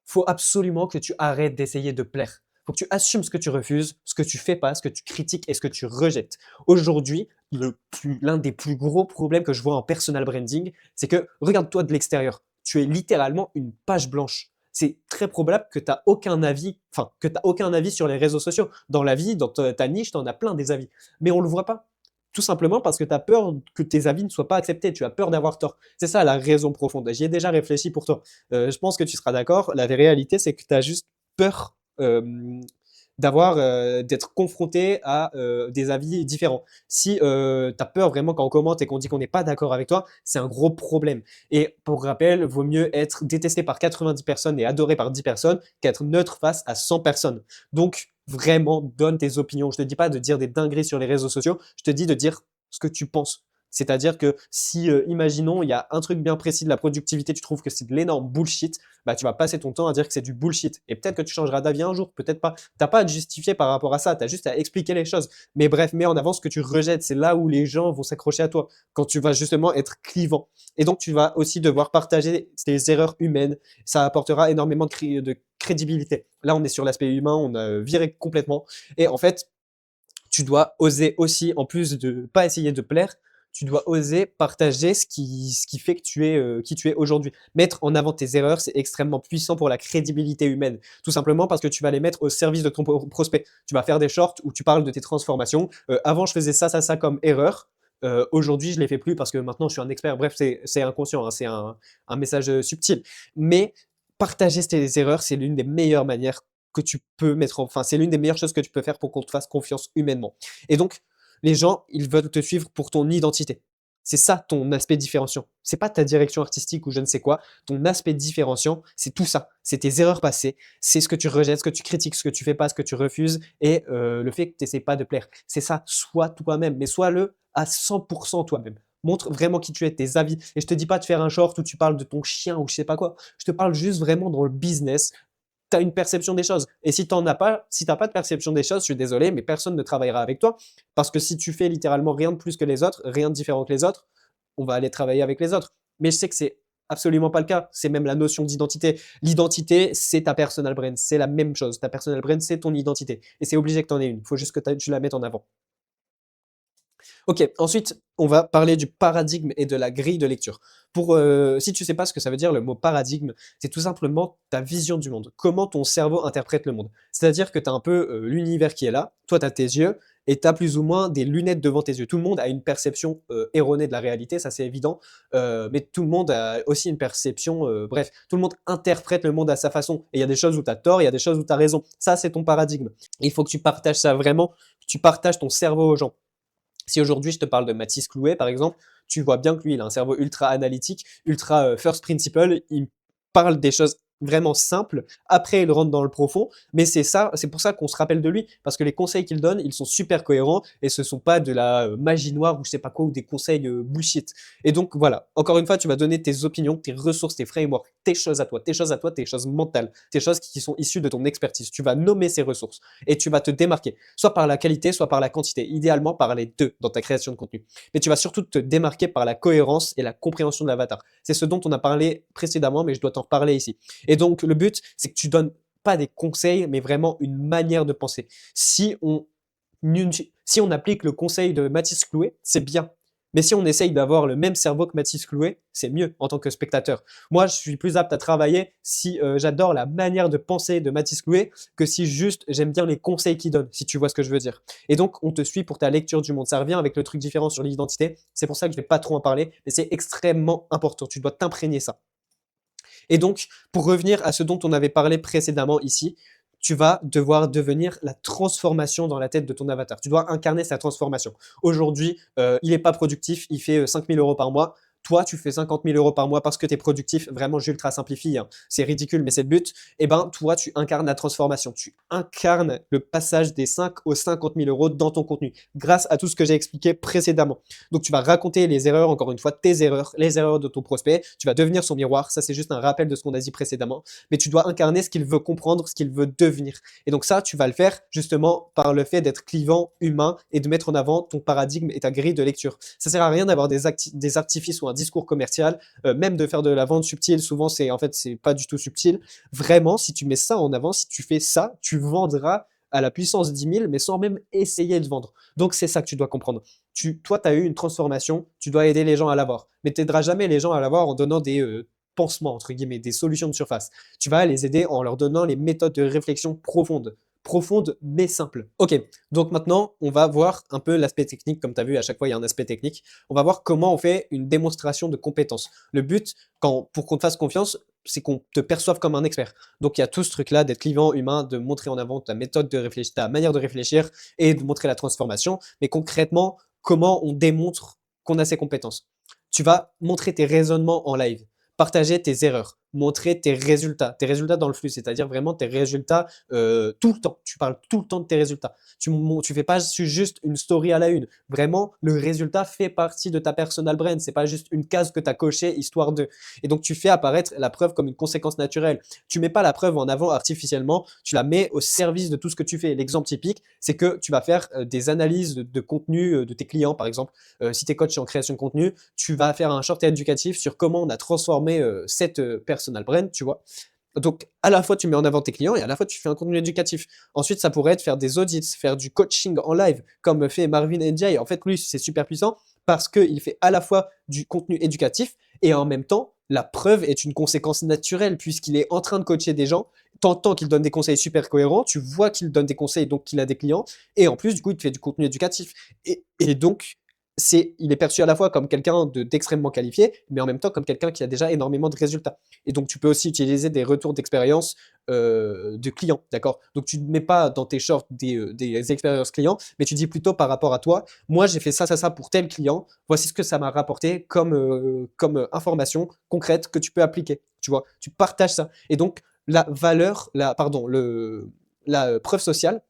Faut absolument que tu arrêtes d'essayer de plaire. Faut que tu assumes ce que tu refuses, ce que tu fais pas, ce que tu critiques et ce que tu rejettes. Aujourd'hui, l'un des plus gros problèmes que je vois en personal branding, c'est que regarde-toi de l'extérieur. Tu es littéralement une page blanche. c'est très probable que tu aucun avis, enfin, que tu aucun avis sur les réseaux sociaux. Dans la vie, dans ta niche, tu en as plein des avis. Mais on le voit pas. Tout simplement parce que tu as peur que tes avis ne soient pas acceptés, tu as peur d'avoir tort. C'est ça la raison profonde. J'y ai déjà réfléchi pour toi. Je pense que tu seras d'accord. La réalité, c'est que tu as juste peur d'être confronté à des avis différents. Si tu as peur vraiment quand on commente et qu'on dit qu'on n'est pas d'accord avec toi, c'est un gros problème. Et pour rappel, vaut mieux être détesté par 90 personnes et adoré par 10 personnes qu'être neutre face à 100 personnes. Donc, vraiment, donne tes opinions. Je te dis pas de dire des dingueries sur les réseaux sociaux, je te dis de dire ce que tu penses. C'est-à-dire que si, imaginons, il y a un truc bien précis de la productivité, tu trouves que c'est de l'énorme bullshit, bah, tu vas passer ton temps à dire que c'est du bullshit. Et peut-être que tu changeras d'avis un jour, peut-être pas. T'as pas à te justifier par rapport à ça, tu as juste à expliquer les choses. Mais bref, mets en avant ce que tu rejettes, c'est là où les gens vont s'accrocher à toi, quand tu vas justement être clivant. Et donc, tu vas aussi devoir partager tes erreurs humaines. Ça apportera énormément de crédibilité. Là, on est sur l'aspect humain, on a viré complètement. Et en fait, tu dois oser aussi, en plus de pas essayer de plaire, tu dois oser partager ce qui fait que tu es qui tu es aujourd'hui. Mettre en avant tes erreurs, c'est extrêmement puissant pour la crédibilité humaine. Tout simplement parce que tu vas les mettre au service de ton prospect. Tu vas faire des shorts où tu parles de tes transformations. Avant, je faisais ça, ça, ça comme erreur. Aujourd'hui, je les fais plus parce que maintenant, je suis un expert. Bref, c'est inconscient, hein, c'est un message subtil. Mais partager tes erreurs, c'est l'une des meilleures manières que tu peux mettre enfin, c'est l'une des meilleures choses que tu peux faire pour qu'on te fasse confiance humainement. Et donc, les gens, ils veulent te suivre pour ton identité. C'est ça ton aspect différenciant. C'est pas ta direction artistique ou je ne sais quoi. Ton aspect différenciant, c'est tout ça. C'est tes erreurs passées, c'est ce que tu rejettes, ce que tu critiques, ce que tu fais pas, ce que tu refuses et le fait que tu n'essaies pas de plaire. C'est ça, sois toi-même, mais sois-le à 100% toi-même. Montre vraiment qui tu es, tes avis. Et je te dis pas de faire un short où tu parles de ton chien ou je sais pas quoi. Je te parle juste vraiment dans le business, tu as une perception des choses. Et si tu n'as pas, si t'as pas de perception des choses, je suis désolé, mais personne ne travaillera avec toi. Parce que si tu fais littéralement rien de plus que les autres, rien de différent que les autres, on va aller travailler avec les autres. Mais je sais que c'est absolument pas le cas. C'est même la notion d'identité. L'identité, c'est ta personal brand. C'est la même chose. Ta personal brand, c'est ton identité. Et c'est obligé que tu en aies une. Il faut juste que tu la mettes en avant. Ok, ensuite, on va parler du paradigme et de la grille de lecture. Si tu sais pas ce que ça veut dire, le mot paradigme, c'est tout simplement ta vision du monde, comment ton cerveau interprète le monde. C'est-à-dire que tu as un peu l'univers qui est là, toi tu as tes yeux, et tu as plus ou moins des lunettes devant tes yeux. Tout le monde a une perception erronée de la réalité, ça c'est évident, mais tout le monde a aussi une perception, bref, tout le monde interprète le monde à sa façon. Et il y a des choses où tu as tort, il y a des choses où tu as raison. Ça, c'est ton paradigme. Il faut que tu partages ça vraiment, que tu partages ton cerveau aux gens. Si aujourd'hui je te parle de Mathis Clouet, par exemple, tu vois bien que lui, il a un cerveau ultra analytique, ultra first principle, il parle des choses vraiment simples, après il rentre dans le profond, mais c'est ça, c'est pour ça qu'on se rappelle de lui, parce que les conseils qu'il donne, ils sont super cohérents, et ce sont pas de la magie noire ou je sais pas quoi, ou des conseils bullshit. Et donc voilà, encore une fois, tu vas donner tes opinions, tes ressources, tes frameworks, tes choses à toi, tes choses à toi, tes choses mentales, tes choses qui sont issues de ton expertise. Tu vas nommer ces ressources, et tu vas te démarquer, soit par la qualité, soit par la quantité, idéalement par les deux dans ta création de contenu. Mais tu vas surtout te démarquer par la cohérence et la compréhension de l'avatar. C'est ce dont on a parlé précédemment, mais je dois t'en reparler ici. Et donc, le but, c'est que tu donnes pas des conseils, mais vraiment une manière de penser. Si on applique le conseil de Mathis Clouet, c'est bien. Mais si on essaye d'avoir le même cerveau que Mathis Clouet, c'est mieux en tant que spectateur. Moi, je suis plus apte à travailler si j'adore la manière de penser de Mathis Clouet que si juste j'aime bien les conseils qu'il donne, si tu vois ce que je veux dire. Et donc, on te suit pour ta lecture du monde. Ça revient avec le truc différent sur l'identité. C'est pour ça que je vais pas trop en parler, mais c'est extrêmement important. Tu dois t'imprégner ça. Et donc, pour revenir à ce dont on avait parlé précédemment ici, tu vas devoir devenir la transformation dans la tête de ton avatar. Tu dois incarner sa transformation. Aujourd'hui, il n'est pas productif, il fait 5 000 euros par mois. Toi, tu fais 50 000 euros par mois parce que tu es productif. Vraiment, j'ultra simplifie, hein. C'est ridicule, mais c'est le but. Eh ben, toi, tu incarnes la transformation. Tu incarnes le passage des 5 aux 50 000 euros dans ton contenu grâce à tout ce que j'ai expliqué précédemment. Donc, tu vas raconter les erreurs, encore une fois, tes erreurs, les erreurs de ton prospect. Tu vas devenir son miroir. Ça, c'est juste un rappel de ce qu'on a dit précédemment. Mais tu dois incarner ce qu'il veut comprendre, ce qu'il veut devenir. Et donc, ça, tu vas le faire justement par le fait d'être clivant, humain et de mettre en avant ton paradigme et ta grille de lecture. Ça sert à rien d'avoir des artifices ou un discours commercial, même de faire de la vente subtile, souvent c'est pas du tout subtil. Vraiment, si tu mets ça en avant, si tu fais ça, tu vendras à la puissance 10 000, mais sans même essayer de vendre. Donc c'est ça que tu dois comprendre. Toi, tu as eu une transformation, tu dois aider les gens à l'avoir. Mais tu n'aideras jamais les gens à l'avoir en donnant des pansements, entre guillemets, des solutions de surface. Tu vas les aider en leur donnant les méthodes de réflexion profondes mais simples. Ok, donc maintenant, on va voir un peu l'aspect technique. Comme tu as vu, à chaque fois, il y a un aspect technique. On va voir comment on fait une démonstration de compétences. Le but, pour qu'on te fasse confiance, c'est qu'on te perçoive comme un expert. Donc, il y a tout ce truc-là d'être clivant, humain, de montrer en avant ta méthode de réfléchir, ta manière de réfléchir et de montrer la transformation. Mais concrètement, comment on démontre qu'on a ces compétences? Tu vas montrer tes raisonnements en live, partager tes erreurs, montrer tes résultats dans le flux, c'est-à-dire vraiment tes résultats tout le temps. Tu parles tout le temps de tes résultats. Tu fais pas juste une story à la une. Vraiment, le résultat fait partie de ta personal brand. C'est pas juste une case que tu as cochée histoire de. Et donc, tu fais apparaître la preuve comme une conséquence naturelle. Tu mets pas la preuve en avant artificiellement, tu la mets au service de tout ce que tu fais. L'exemple typique, c'est que tu vas faire des analyses de contenu de tes clients, par exemple. Si tu es coach en création de contenu, tu vas faire un short éducatif sur comment on a transformé cette personal brand, tu vois. Donc, à la fois, tu mets en avant tes clients et à la fois, tu fais un contenu éducatif. Ensuite, ça pourrait être faire des audits, faire du coaching en live, comme fait Marvin NJ. En fait, lui, c'est super puissant parce qu'il fait à la fois du contenu éducatif et en même temps, la preuve est une conséquence naturelle puisqu'il est en train de coacher des gens. T'entends qu'il donne des conseils super cohérents, tu vois qu'il donne des conseils, donc qu'il a des clients, et en plus, du coup, il te fait du contenu éducatif. Et donc, il est perçu à la fois comme quelqu'un d'extrêmement qualifié, mais en même temps comme quelqu'un qui a déjà énormément de résultats. Et donc, tu peux aussi utiliser des retours d'expérience de clients, d'accord? Donc, tu ne mets pas dans tes shorts des expériences clients, mais tu dis plutôt par rapport à toi, moi, j'ai fait ça pour tel client, voici ce que ça m'a rapporté comme information concrète que tu peux appliquer, tu vois? Tu partages ça. Et donc, la preuve sociale,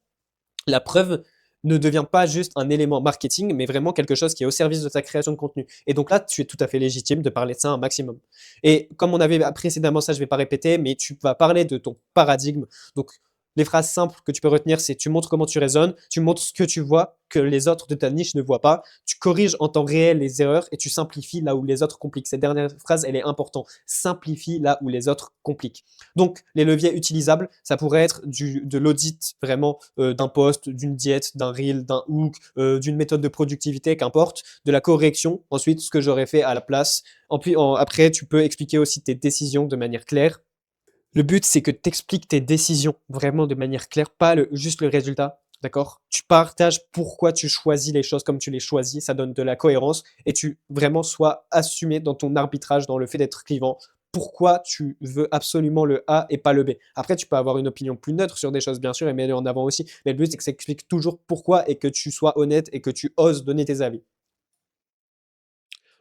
la preuve ne devient pas juste un élément marketing, mais vraiment quelque chose qui est au service de ta création de contenu. Et donc là, tu es tout à fait légitime de parler de ça un maximum. Et comme on avait précédemment ça, je ne vais pas répéter, mais tu vas parler de ton paradigme. Donc, les phrases simples que tu peux retenir, c'est tu montres comment tu raisonnes, tu montres ce que tu vois, que les autres de ta niche ne voient pas, tu corriges en temps réel les erreurs et tu simplifies là où les autres compliquent. Cette dernière phrase, elle est importante. Simplifie là où les autres compliquent. Donc, les leviers utilisables, ça pourrait être de l'audit vraiment d'un post, d'une diète, d'un reel, d'un hook, d'une méthode de productivité, qu'importe, de la correction, ensuite ce que j'aurais fait à la place. Après, tu peux expliquer aussi tes décisions de manière claire. Le but, c'est que tu expliques tes décisions vraiment de manière claire, pas juste le résultat. D'accord? Tu partages pourquoi tu choisis les choses comme tu les choisis, ça donne de la cohérence et tu vraiment sois assumé dans ton arbitrage, dans le fait d'être clivant. Pourquoi tu veux absolument le A et pas le B. Après, tu peux avoir une opinion plus neutre sur des choses, bien sûr, et mettre en avant aussi. Mais le but, c'est que ça explique toujours pourquoi et que tu sois honnête et que tu oses donner tes avis.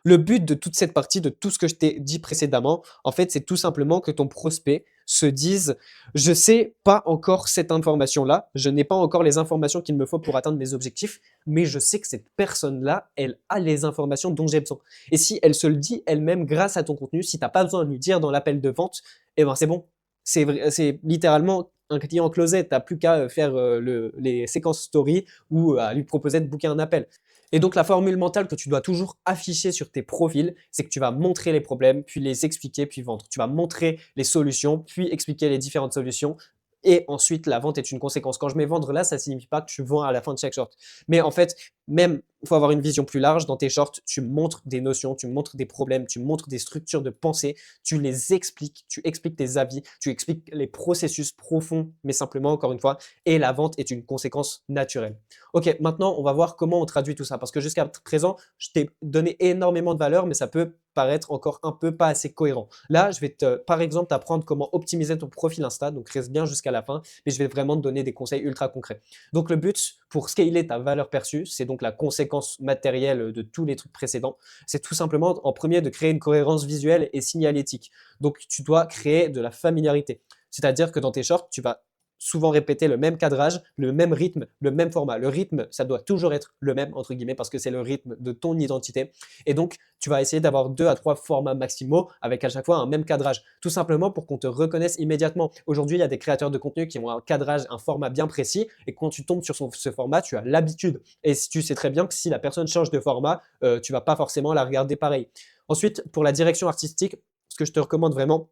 Le but de toute cette partie, de tout ce que je t'ai dit précédemment, en fait, c'est tout simplement que ton prospect se dise: je sais pas encore cette information-là, je n'ai pas encore les informations qu'il me faut pour atteindre mes objectifs, mais je sais que cette personne-là, elle a les informations dont j'ai besoin. Et si elle se le dit elle-même grâce à ton contenu, si tu n'as pas besoin de lui dire dans l'appel de vente, eh ben c'est bon. C'est littéralement un client closet. Tu n'as plus qu'à faire les séquences story ou à lui proposer de booker un appel. Et donc, la formule mentale que tu dois toujours afficher sur tes profils, c'est que tu vas montrer les problèmes, puis les expliquer, puis vendre. Tu vas montrer les solutions, puis expliquer les différentes solutions. Et ensuite, la vente est une conséquence. Quand je mets vendre là, ça ne signifie pas que tu vends à la fin de chaque short. Mais en fait, même, il faut avoir une vision plus large. Dans tes shorts, tu montres des notions, tu montres des problèmes, tu montres des structures de pensée, tu les expliques, tu expliques tes avis, tu expliques les processus profonds, mais simplement, encore une fois, et la vente est une conséquence naturelle. Ok, maintenant, on va voir comment on traduit tout ça. Parce que jusqu'à présent, je t'ai donné énormément de valeur, mais ça peut paraître encore un peu pas assez cohérent. Là, je vais par exemple, t'apprendre comment optimiser ton profil Insta. Donc, reste bien jusqu'à la fin, mais je vais vraiment te donner des conseils ultra concrets. Donc, le but pour scaler ta valeur perçue, c'est donc la conséquence matérielle de tous les trucs précédents. C'est tout simplement, en premier, de créer une cohérence visuelle et signalétique. Donc, tu dois créer de la familiarité. C'est-à-dire que dans tes shorts, tu vas souvent répéter le même cadrage, le même rythme, le même format. Le rythme, ça doit toujours être le même, entre guillemets, parce que c'est le rythme de ton identité. Et donc, tu vas essayer d'avoir 2 à 3 formats maximaux avec à chaque fois un même cadrage. Tout simplement pour qu'on te reconnaisse immédiatement. Aujourd'hui, il y a des créateurs de contenu qui ont un cadrage, un format bien précis. Et quand tu tombes sur ce format, tu as l'habitude. Et tu sais très bien que si la personne change de format, tu vas pas forcément la regarder pareil. Ensuite, pour la direction artistique, ce que je te recommande vraiment,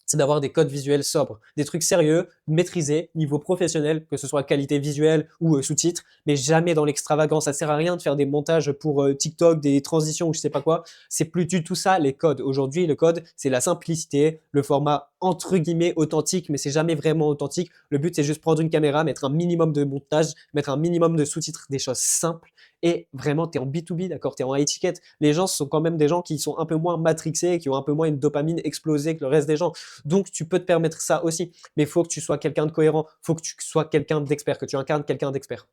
c'est d'avoir des codes visuels sobres, des trucs sérieux, maîtrisés, niveau professionnel, que ce soit qualité visuelle ou sous-titres, mais jamais dans l'extravagance. Ça sert à rien de faire des montages pour TikTok, des transitions ou je sais pas quoi. C'est plus du tout ça les codes. Aujourd'hui, le code, c'est la simplicité, le format entre guillemets authentique, mais c'est jamais vraiment authentique. Le but, c'est juste prendre une caméra, mettre un minimum de montage, mettre un minimum de sous-titres, des choses simples. Et vraiment, tu es en B2B, d'accord, tu es en étiquette. Les gens sont quand même des gens qui sont un peu moins matrixés, qui ont un peu moins une dopamine explosée que le reste des gens. Donc, tu peux te permettre ça aussi. Mais il faut que tu sois quelqu'un de cohérent, il faut que tu sois quelqu'un d'expert, que tu incarnes quelqu'un d'expert.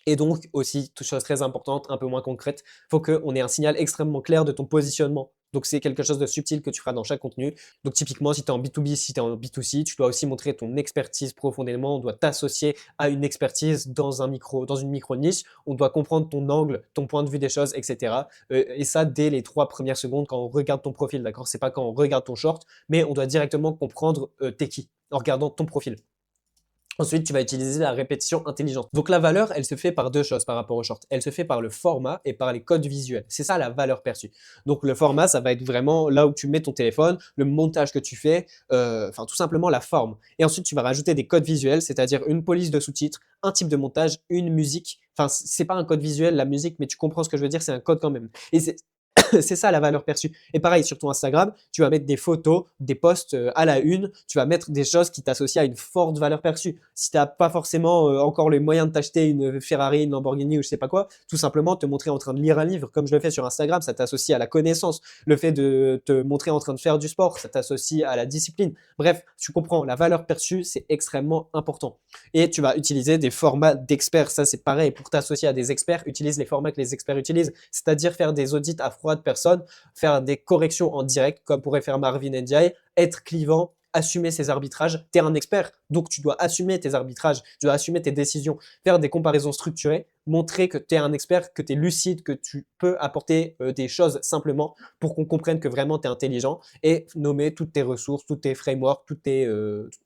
Et donc aussi, toute chose très importante, un peu moins concrète, il faut qu'on ait un signal extrêmement clair de ton positionnement. Donc c'est quelque chose de subtil que tu feras dans chaque contenu. Donc typiquement, si tu es en B2B, si tu es en B2C, tu dois aussi montrer ton expertise profondément. On doit t'associer à une expertise dans une micro-niche. On doit comprendre ton angle, ton point de vue des choses, etc. Et ça, dès les 3 premières secondes quand on regarde ton profil, d'accord? C'est pas quand on regarde ton short, mais on doit directement comprendre t'es qui en regardant ton profil. Ensuite, tu vas utiliser la répétition intelligente. Donc la valeur, elle se fait par deux choses par rapport au short. Elle se fait par le format et par les codes visuels. C'est ça la valeur perçue. Donc le format, ça va être vraiment là où tu mets ton téléphone, le montage que tu fais, enfin tout simplement la forme. Et ensuite, tu vas rajouter des codes visuels, c'est-à-dire une police de sous-titres, un type de montage, une musique. Enfin, c'est pas un code visuel, la musique, mais tu comprends ce que je veux dire, c'est un code quand même. Et c'est ça la valeur perçue. Et pareil, sur ton Instagram, tu vas mettre des photos, des posts à la une, tu vas mettre des choses qui t'associent à une forte valeur perçue. Si tu n'as pas forcément encore les moyens de t'acheter une Ferrari, une Lamborghini ou je sais pas quoi, tout simplement te montrer en train de lire un livre, comme je le fais sur Instagram, ça t'associe à la connaissance. Le fait de te montrer en train de faire du sport, ça t'associe à la discipline. Bref, tu comprends, la valeur perçue, c'est extrêmement important. Et tu vas utiliser des formats d'experts. Ça, c'est pareil. Pour t'associer à des experts, utilise les formats que les experts utilisent, c'est-à-dire faire des audits à froid de personnes, faire des corrections en direct, comme pourrait faire Marvin Ndiaye, être clivant, assumer ses arbitrages. Tu es un expert, donc tu dois assumer tes arbitrages, tu dois assumer tes décisions, faire des comparaisons structurées, montrer que tu es un expert, que tu es lucide, que tu peux apporter des choses simplement pour qu'on comprenne que vraiment tu es intelligent et nommer toutes tes ressources, toutes tes frameworks, toutes tes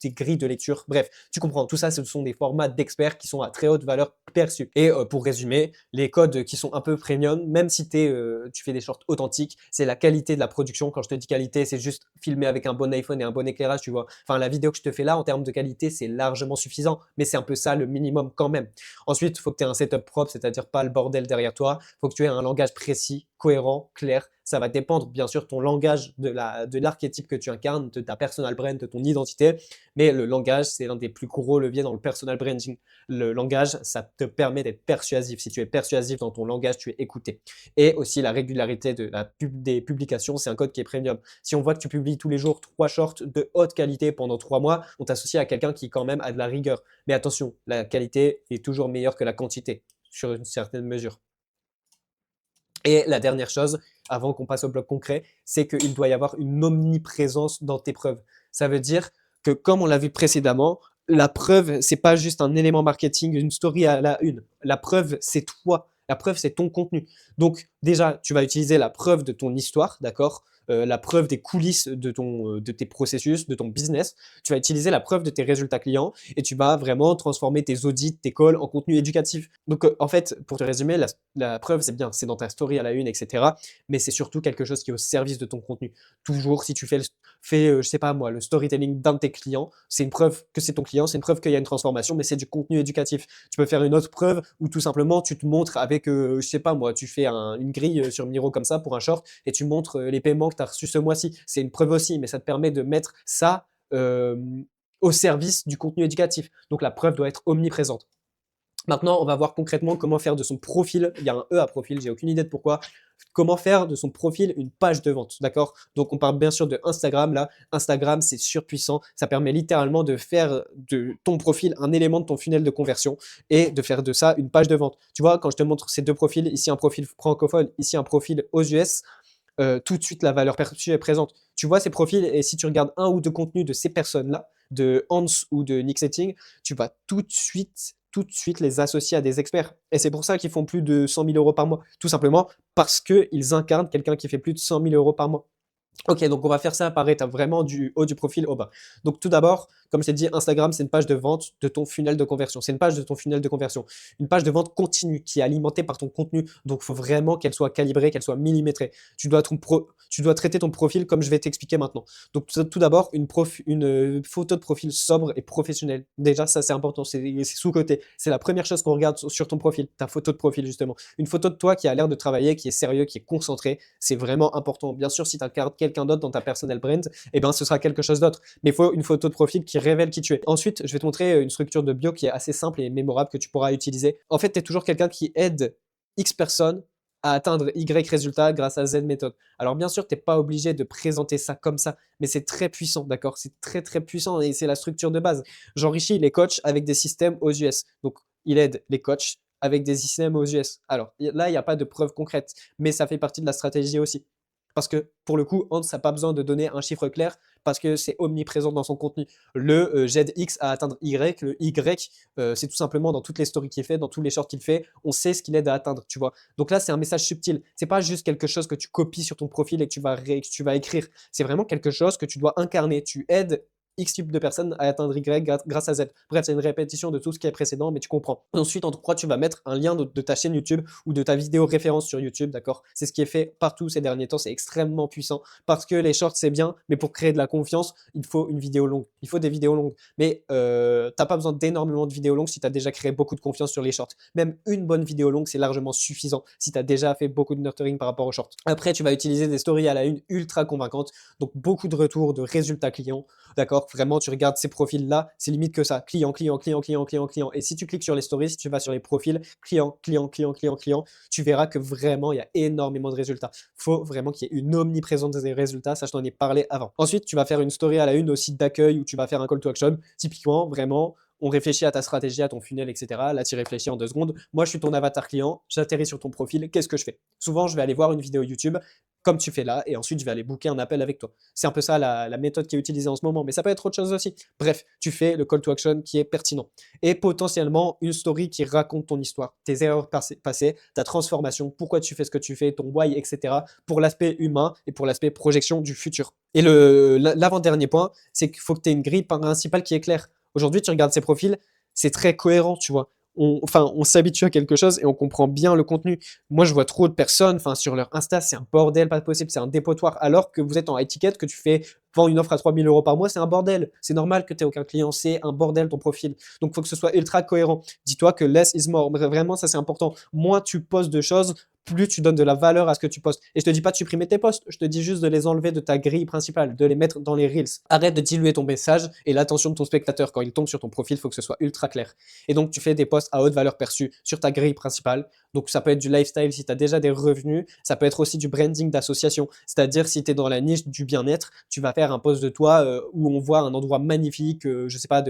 grilles de lecture. Bref, tu comprends, tout ça, ce sont des formats d'experts qui sont à très haute valeur perçue. Et pour résumer, les codes qui sont un peu premium, même si tu fais des shorts authentiques, c'est la qualité de la production. Quand je te dis qualité, c'est juste filmer avec un bon iPhone et un bon éclairage, tu vois. Enfin, la vidéo que je te fais là, en termes de qualité, c'est largement suffisant, mais c'est un peu ça le minimum quand même. Ensuite, il faut que tu aies un setup propre, c'est-à-dire pas le bordel derrière toi. Il faut que tu aies un langage précis, cohérent, clair. Ça va dépendre, bien sûr, ton langage de l'archétype que tu incarnes, de ta personal brand, de ton identité. Mais le langage, c'est l'un des plus gros leviers dans le personal branding. Le langage, ça te permet d'être persuasif. Si tu es persuasif dans ton langage, tu es écouté. Et aussi la régularité des publications, c'est un code qui est premium. Si on voit que tu publies tous les jours 3 shorts de haute qualité pendant 3 mois, on t'associe à quelqu'un qui quand même a de la rigueur. Mais attention, la qualité est toujours meilleure que la quantité, sur une certaine mesure. Et la dernière chose, avant qu'on passe au bloc concret, c'est qu'il doit y avoir une omniprésence dans tes preuves. Ça veut dire que, comme on l'a vu précédemment, la preuve, c'est pas juste un élément marketing, une story à la une. La preuve, c'est toi. La preuve, c'est ton contenu. Donc, déjà, tu vas utiliser la preuve de ton histoire, d'accord? La preuve des coulisses de tes processus, de ton business. Tu vas utiliser la preuve de tes résultats clients et tu vas vraiment transformer tes audits, tes calls en contenu éducatif. Donc, en fait, pour te résumer, la preuve, c'est bien, c'est dans ta story à la une, etc. Mais c'est surtout quelque chose qui est au service de ton contenu. Toujours, si tu je sais pas moi, le storytelling d'un de tes clients, c'est une preuve que c'est ton client, c'est une preuve qu'il y a une transformation, mais c'est du contenu éducatif. Tu peux faire une autre preuve où tout simplement tu te montres avec, je sais pas moi, tu fais une grille sur Miro comme ça pour un short et tu montres les paiements que tu as reçus ce mois-ci. C'est une preuve aussi, mais ça te permet de mettre ça au service du contenu éducatif. Donc la preuve doit être omniprésente. Maintenant, on va voir concrètement comment faire de son profil, il y a un E à profil, j'ai aucune idée de pourquoi, comment faire de son profil une page de vente, d'accord? Donc on parle bien sûr de Instagram, là, Instagram c'est surpuissant, ça permet littéralement de faire de ton profil un élément de ton funnel de conversion et de faire de ça une page de vente. Tu vois, quand je te montre ces deux profils, ici un profil francophone, ici un profil aux US, tout de suite la valeur perçue est présente. Tu vois ces profils et si tu regardes un ou deux contenus de ces personnes-là, de Hans ou de Nick Setting, tu vas tout de suite les associer à des experts. Et c'est pour ça qu'ils font plus de 100 000 euros par mois. Tout simplement parce qu'ils incarnent quelqu'un qui fait plus de 100 000 euros par mois. Ok, donc on va faire ça par étapes, vraiment du haut du profil au bas. Donc tout d'abord, comme je t'ai dit, Instagram, c'est une page de vente de ton funnel de conversion. C'est une page de ton funnel de conversion. Une page de vente continue qui est alimentée par ton contenu. Donc il faut vraiment qu'elle soit calibrée, qu'elle soit millimétrée. Tu dois traiter ton profil comme je vais t'expliquer maintenant. Donc tout d'abord, une photo de profil sobre et professionnelle. Déjà, ça c'est important, c'est sous-coté. C'est la première chose qu'on regarde sur ton profil, ta photo de profil justement. Une photo de toi qui a l'air de travailler, qui est sérieux, qui est concentré, c'est vraiment important. Bien sûr, si tu as quelqu'un d'autre dans ta personal brand, eh ben, ce sera quelque chose d'autre. Mais il faut une photo de profil qui révèle qui tu es. Ensuite, je vais te montrer une structure de bio qui est assez simple et mémorable que tu pourras utiliser. En fait, tu es toujours quelqu'un qui aide X personnes à atteindre Y résultat grâce à Z méthode. Alors bien sûr, tu n'es pas obligé de présenter ça comme ça, mais c'est très puissant, d'accord? C'est très très puissant et c'est la structure de base. J'enrichis les coachs avec des systèmes aux US. Donc, il aide les coachs avec des systèmes aux US. Alors là, il n'y a pas de preuves concrètes, mais ça fait partie de la stratégie aussi. Parce que pour le coup, Hans n'a pas besoin de donner un chiffre clair parce que c'est omniprésent dans son contenu. Le j'aide X à atteindre Y, le Y, c'est tout simplement dans toutes les stories qu'il fait, dans tous les shorts qu'il fait, on sait ce qu'il aide à atteindre, tu vois. Donc là, c'est un message subtil. C'est pas juste quelque chose que tu copies sur ton profil et que tu vas écrire. C'est vraiment quelque chose que tu dois incarner. Tu aides X type de personnes à atteindre Y grâce à Z. Bref, c'est une répétition de tout ce qui est précédent, mais tu comprends. Ensuite, en 3, tu vas mettre un lien de ta chaîne YouTube ou de ta vidéo référence sur YouTube, d'accord? C'est ce qui est fait partout ces derniers temps, c'est extrêmement puissant parce que les shorts, c'est bien, mais pour créer de la confiance, il faut une vidéo longue. Il faut des vidéos longues. Mais t'as pas besoin d'énormément de vidéos longues si tu as déjà créé beaucoup de confiance sur les shorts. Même une bonne vidéo longue, c'est largement suffisant si tu as déjà fait beaucoup de nurturing par rapport aux shorts. Après, tu vas utiliser des stories à la une ultra convaincantes, donc beaucoup de retours, de résultats clients, d'accord? Vraiment, tu regardes ces profils-là, c'est limite que ça. Client, client, client, client, client, client. Et si tu cliques sur les stories, si tu vas sur les profils, client, client, client, client, client, tu verras que vraiment, il y a énormément de résultats. Il faut vraiment qu'il y ait une omniprésence des résultats. Ça, je t'en ai parlé avant. Ensuite, tu vas faire une story à la une au site d'accueil où tu vas faire un call to action. Typiquement, vraiment, on réfléchit à ta stratégie, à ton funnel, etc. Là, tu réfléchis en 2 secondes. Moi, je suis ton avatar client, j'atterris sur ton profil, qu'est-ce que je fais? Souvent, je vais aller voir une vidéo YouTube, comme tu fais là, et ensuite, je vais aller booker un appel avec toi. C'est un peu ça la méthode qui est utilisée en ce moment, mais ça peut être autre chose aussi. Bref, tu fais le call to action qui est pertinent. Et potentiellement, une story qui raconte ton histoire, tes erreurs passées, ta transformation, pourquoi tu fais ce que tu fais, ton why, etc. pour l'aspect humain et pour l'aspect projection du futur. Et l'avant-dernier point, c'est qu'il faut que tu aies une grille principale qui est claire. Aujourd'hui, tu regardes ces profils, c'est très cohérent, tu vois. On s'habitue à quelque chose et on comprend bien le contenu. Moi, je vois trop de personnes, sur leur Insta, c'est un bordel, pas possible, c'est un dépotoir. Alors que vous êtes en étiquette, que tu fais vends une offre à 3 000 € par mois, c'est un bordel. C'est normal que tu n'aies aucun client, c'est un bordel ton profil. Donc, il faut que ce soit ultra cohérent. Dis-toi que less is more. Vraiment, ça, c'est important. Moins tu postes de choses, plus tu donnes de la valeur à ce que tu postes. Et je te dis pas de supprimer tes posts, je te dis juste de les enlever de ta grille principale, de les mettre dans les reels. Arrête de diluer ton message et l'attention de ton spectateur. Quand il tombe sur ton profil, il faut que ce soit ultra clair. Et donc, tu fais des posts à haute valeur perçue sur ta grille principale. Donc, ça peut être du lifestyle si tu as déjà des revenus. Ça peut être aussi du branding d'association. C'est-à-dire, si tu es dans la niche du bien-être, tu vas faire un post de toi où on voit un endroit magnifique, je sais pas,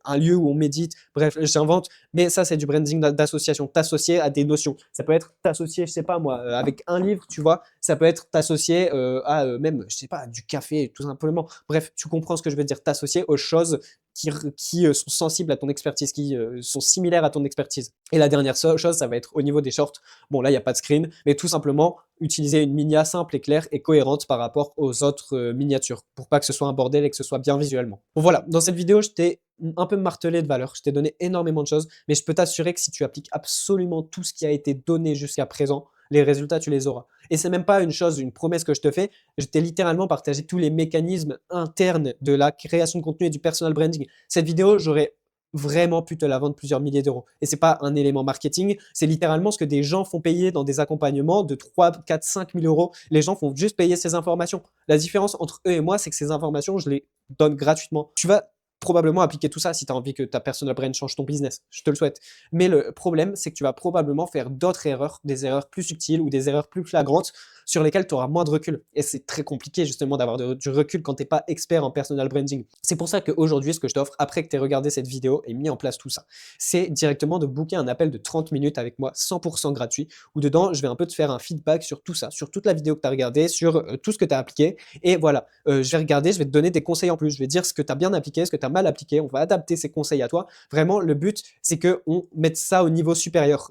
un lieu où on médite. Bref, j'invente. Mais ça, c'est du branding d'association. T'associer à des notions. Ça peut être t'associer, je sais pas moi, avec un livre, tu vois. Ça peut être t'associer à même, je sais pas, du café, tout simplement. Bref, tu comprends ce que je veux dire. T'associer aux choses qui sont sensibles à ton expertise, qui sont similaires à ton expertise. Et la dernière chose, ça va être au niveau des shorts. Bon, là, il n'y a pas de screen, mais tout simplement utiliser une minia simple et claire et cohérente par rapport aux autres miniatures, pour pas que ce soit un bordel et que ce soit bien visuellement. Bon voilà, dans cette vidéo, je t'ai un peu martelé de valeur, je t'ai donné énormément de choses, mais je peux t'assurer que si tu appliques absolument tout ce qui a été donné jusqu'à présent, les résultats, tu les auras. Et c'est même pas une promesse que je te fais, je t'ai littéralement partagé tous les mécanismes internes de la création de contenu et du personal branding. Cette vidéo, j'aurais vraiment pu te la vendre plusieurs milliers d'euros. Et c'est pas un élément marketing, c'est littéralement ce que des gens font payer dans des accompagnements de 3, 4, 5 000 euros. Les gens font juste payer ces informations. La différence entre eux et moi, c'est que ces informations, je les donne gratuitement. Tu vas probablement appliquer tout ça si tu as envie que ta personal brand change ton business. Je te le souhaite. Mais le problème, c'est que tu vas probablement faire d'autres erreurs, des erreurs plus subtiles ou des erreurs plus flagrantes sur lesquelles tu auras moins de recul. Et c'est très compliqué justement d'avoir du recul quand tu n'es pas expert en personal branding. C'est pour ça qu'aujourd'hui, ce que je t'offre, après que tu aies regardé cette vidéo et mis en place tout ça, c'est directement de booker un appel de 30 minutes avec moi, 100% gratuit, où dedans, je vais un peu te faire un feedback sur tout ça, sur toute la vidéo que tu as regardée, sur tout ce que tu as appliqué. Et voilà, je vais regarder, je vais te donner des conseils en plus. Je vais dire ce que tu as bien appliqué, ce que tu as mal appliqué, on va adapter ces conseils à toi. Vraiment, le but, c'est qu'on mette ça au niveau supérieur,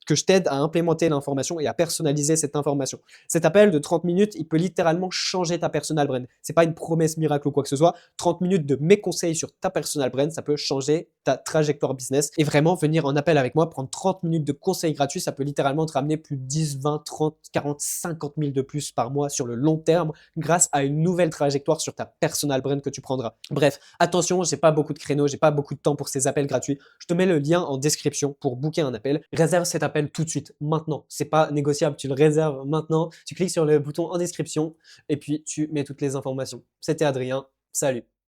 que je t'aide à implémenter l'information et à personnaliser cette information. Cet appel de 30 minutes, il peut littéralement changer ta personal brand. C'est pas une promesse miracle ou quoi que ce soit. 30 minutes de mes conseils sur ta personal brand, ça peut changer ta trajectoire business. Et vraiment, venir en appel avec moi, prendre 30 minutes de conseils gratuits, ça peut littéralement te ramener plus de 10, 20, 30, 40, 50 000 de plus par mois sur le long terme grâce à une nouvelle trajectoire sur ta personal brand que tu prendras. Bref, attention, j'ai pas beaucoup de créneaux, j'ai pas beaucoup de temps pour ces appels gratuits. Je te mets le lien en description pour booker un appel. Réserve cet appel tout de suite, maintenant. C'est pas négociable, tu le réserves maintenant. Tu cliques sur le bouton en description et puis tu mets toutes les informations. C'était Adrien, salut.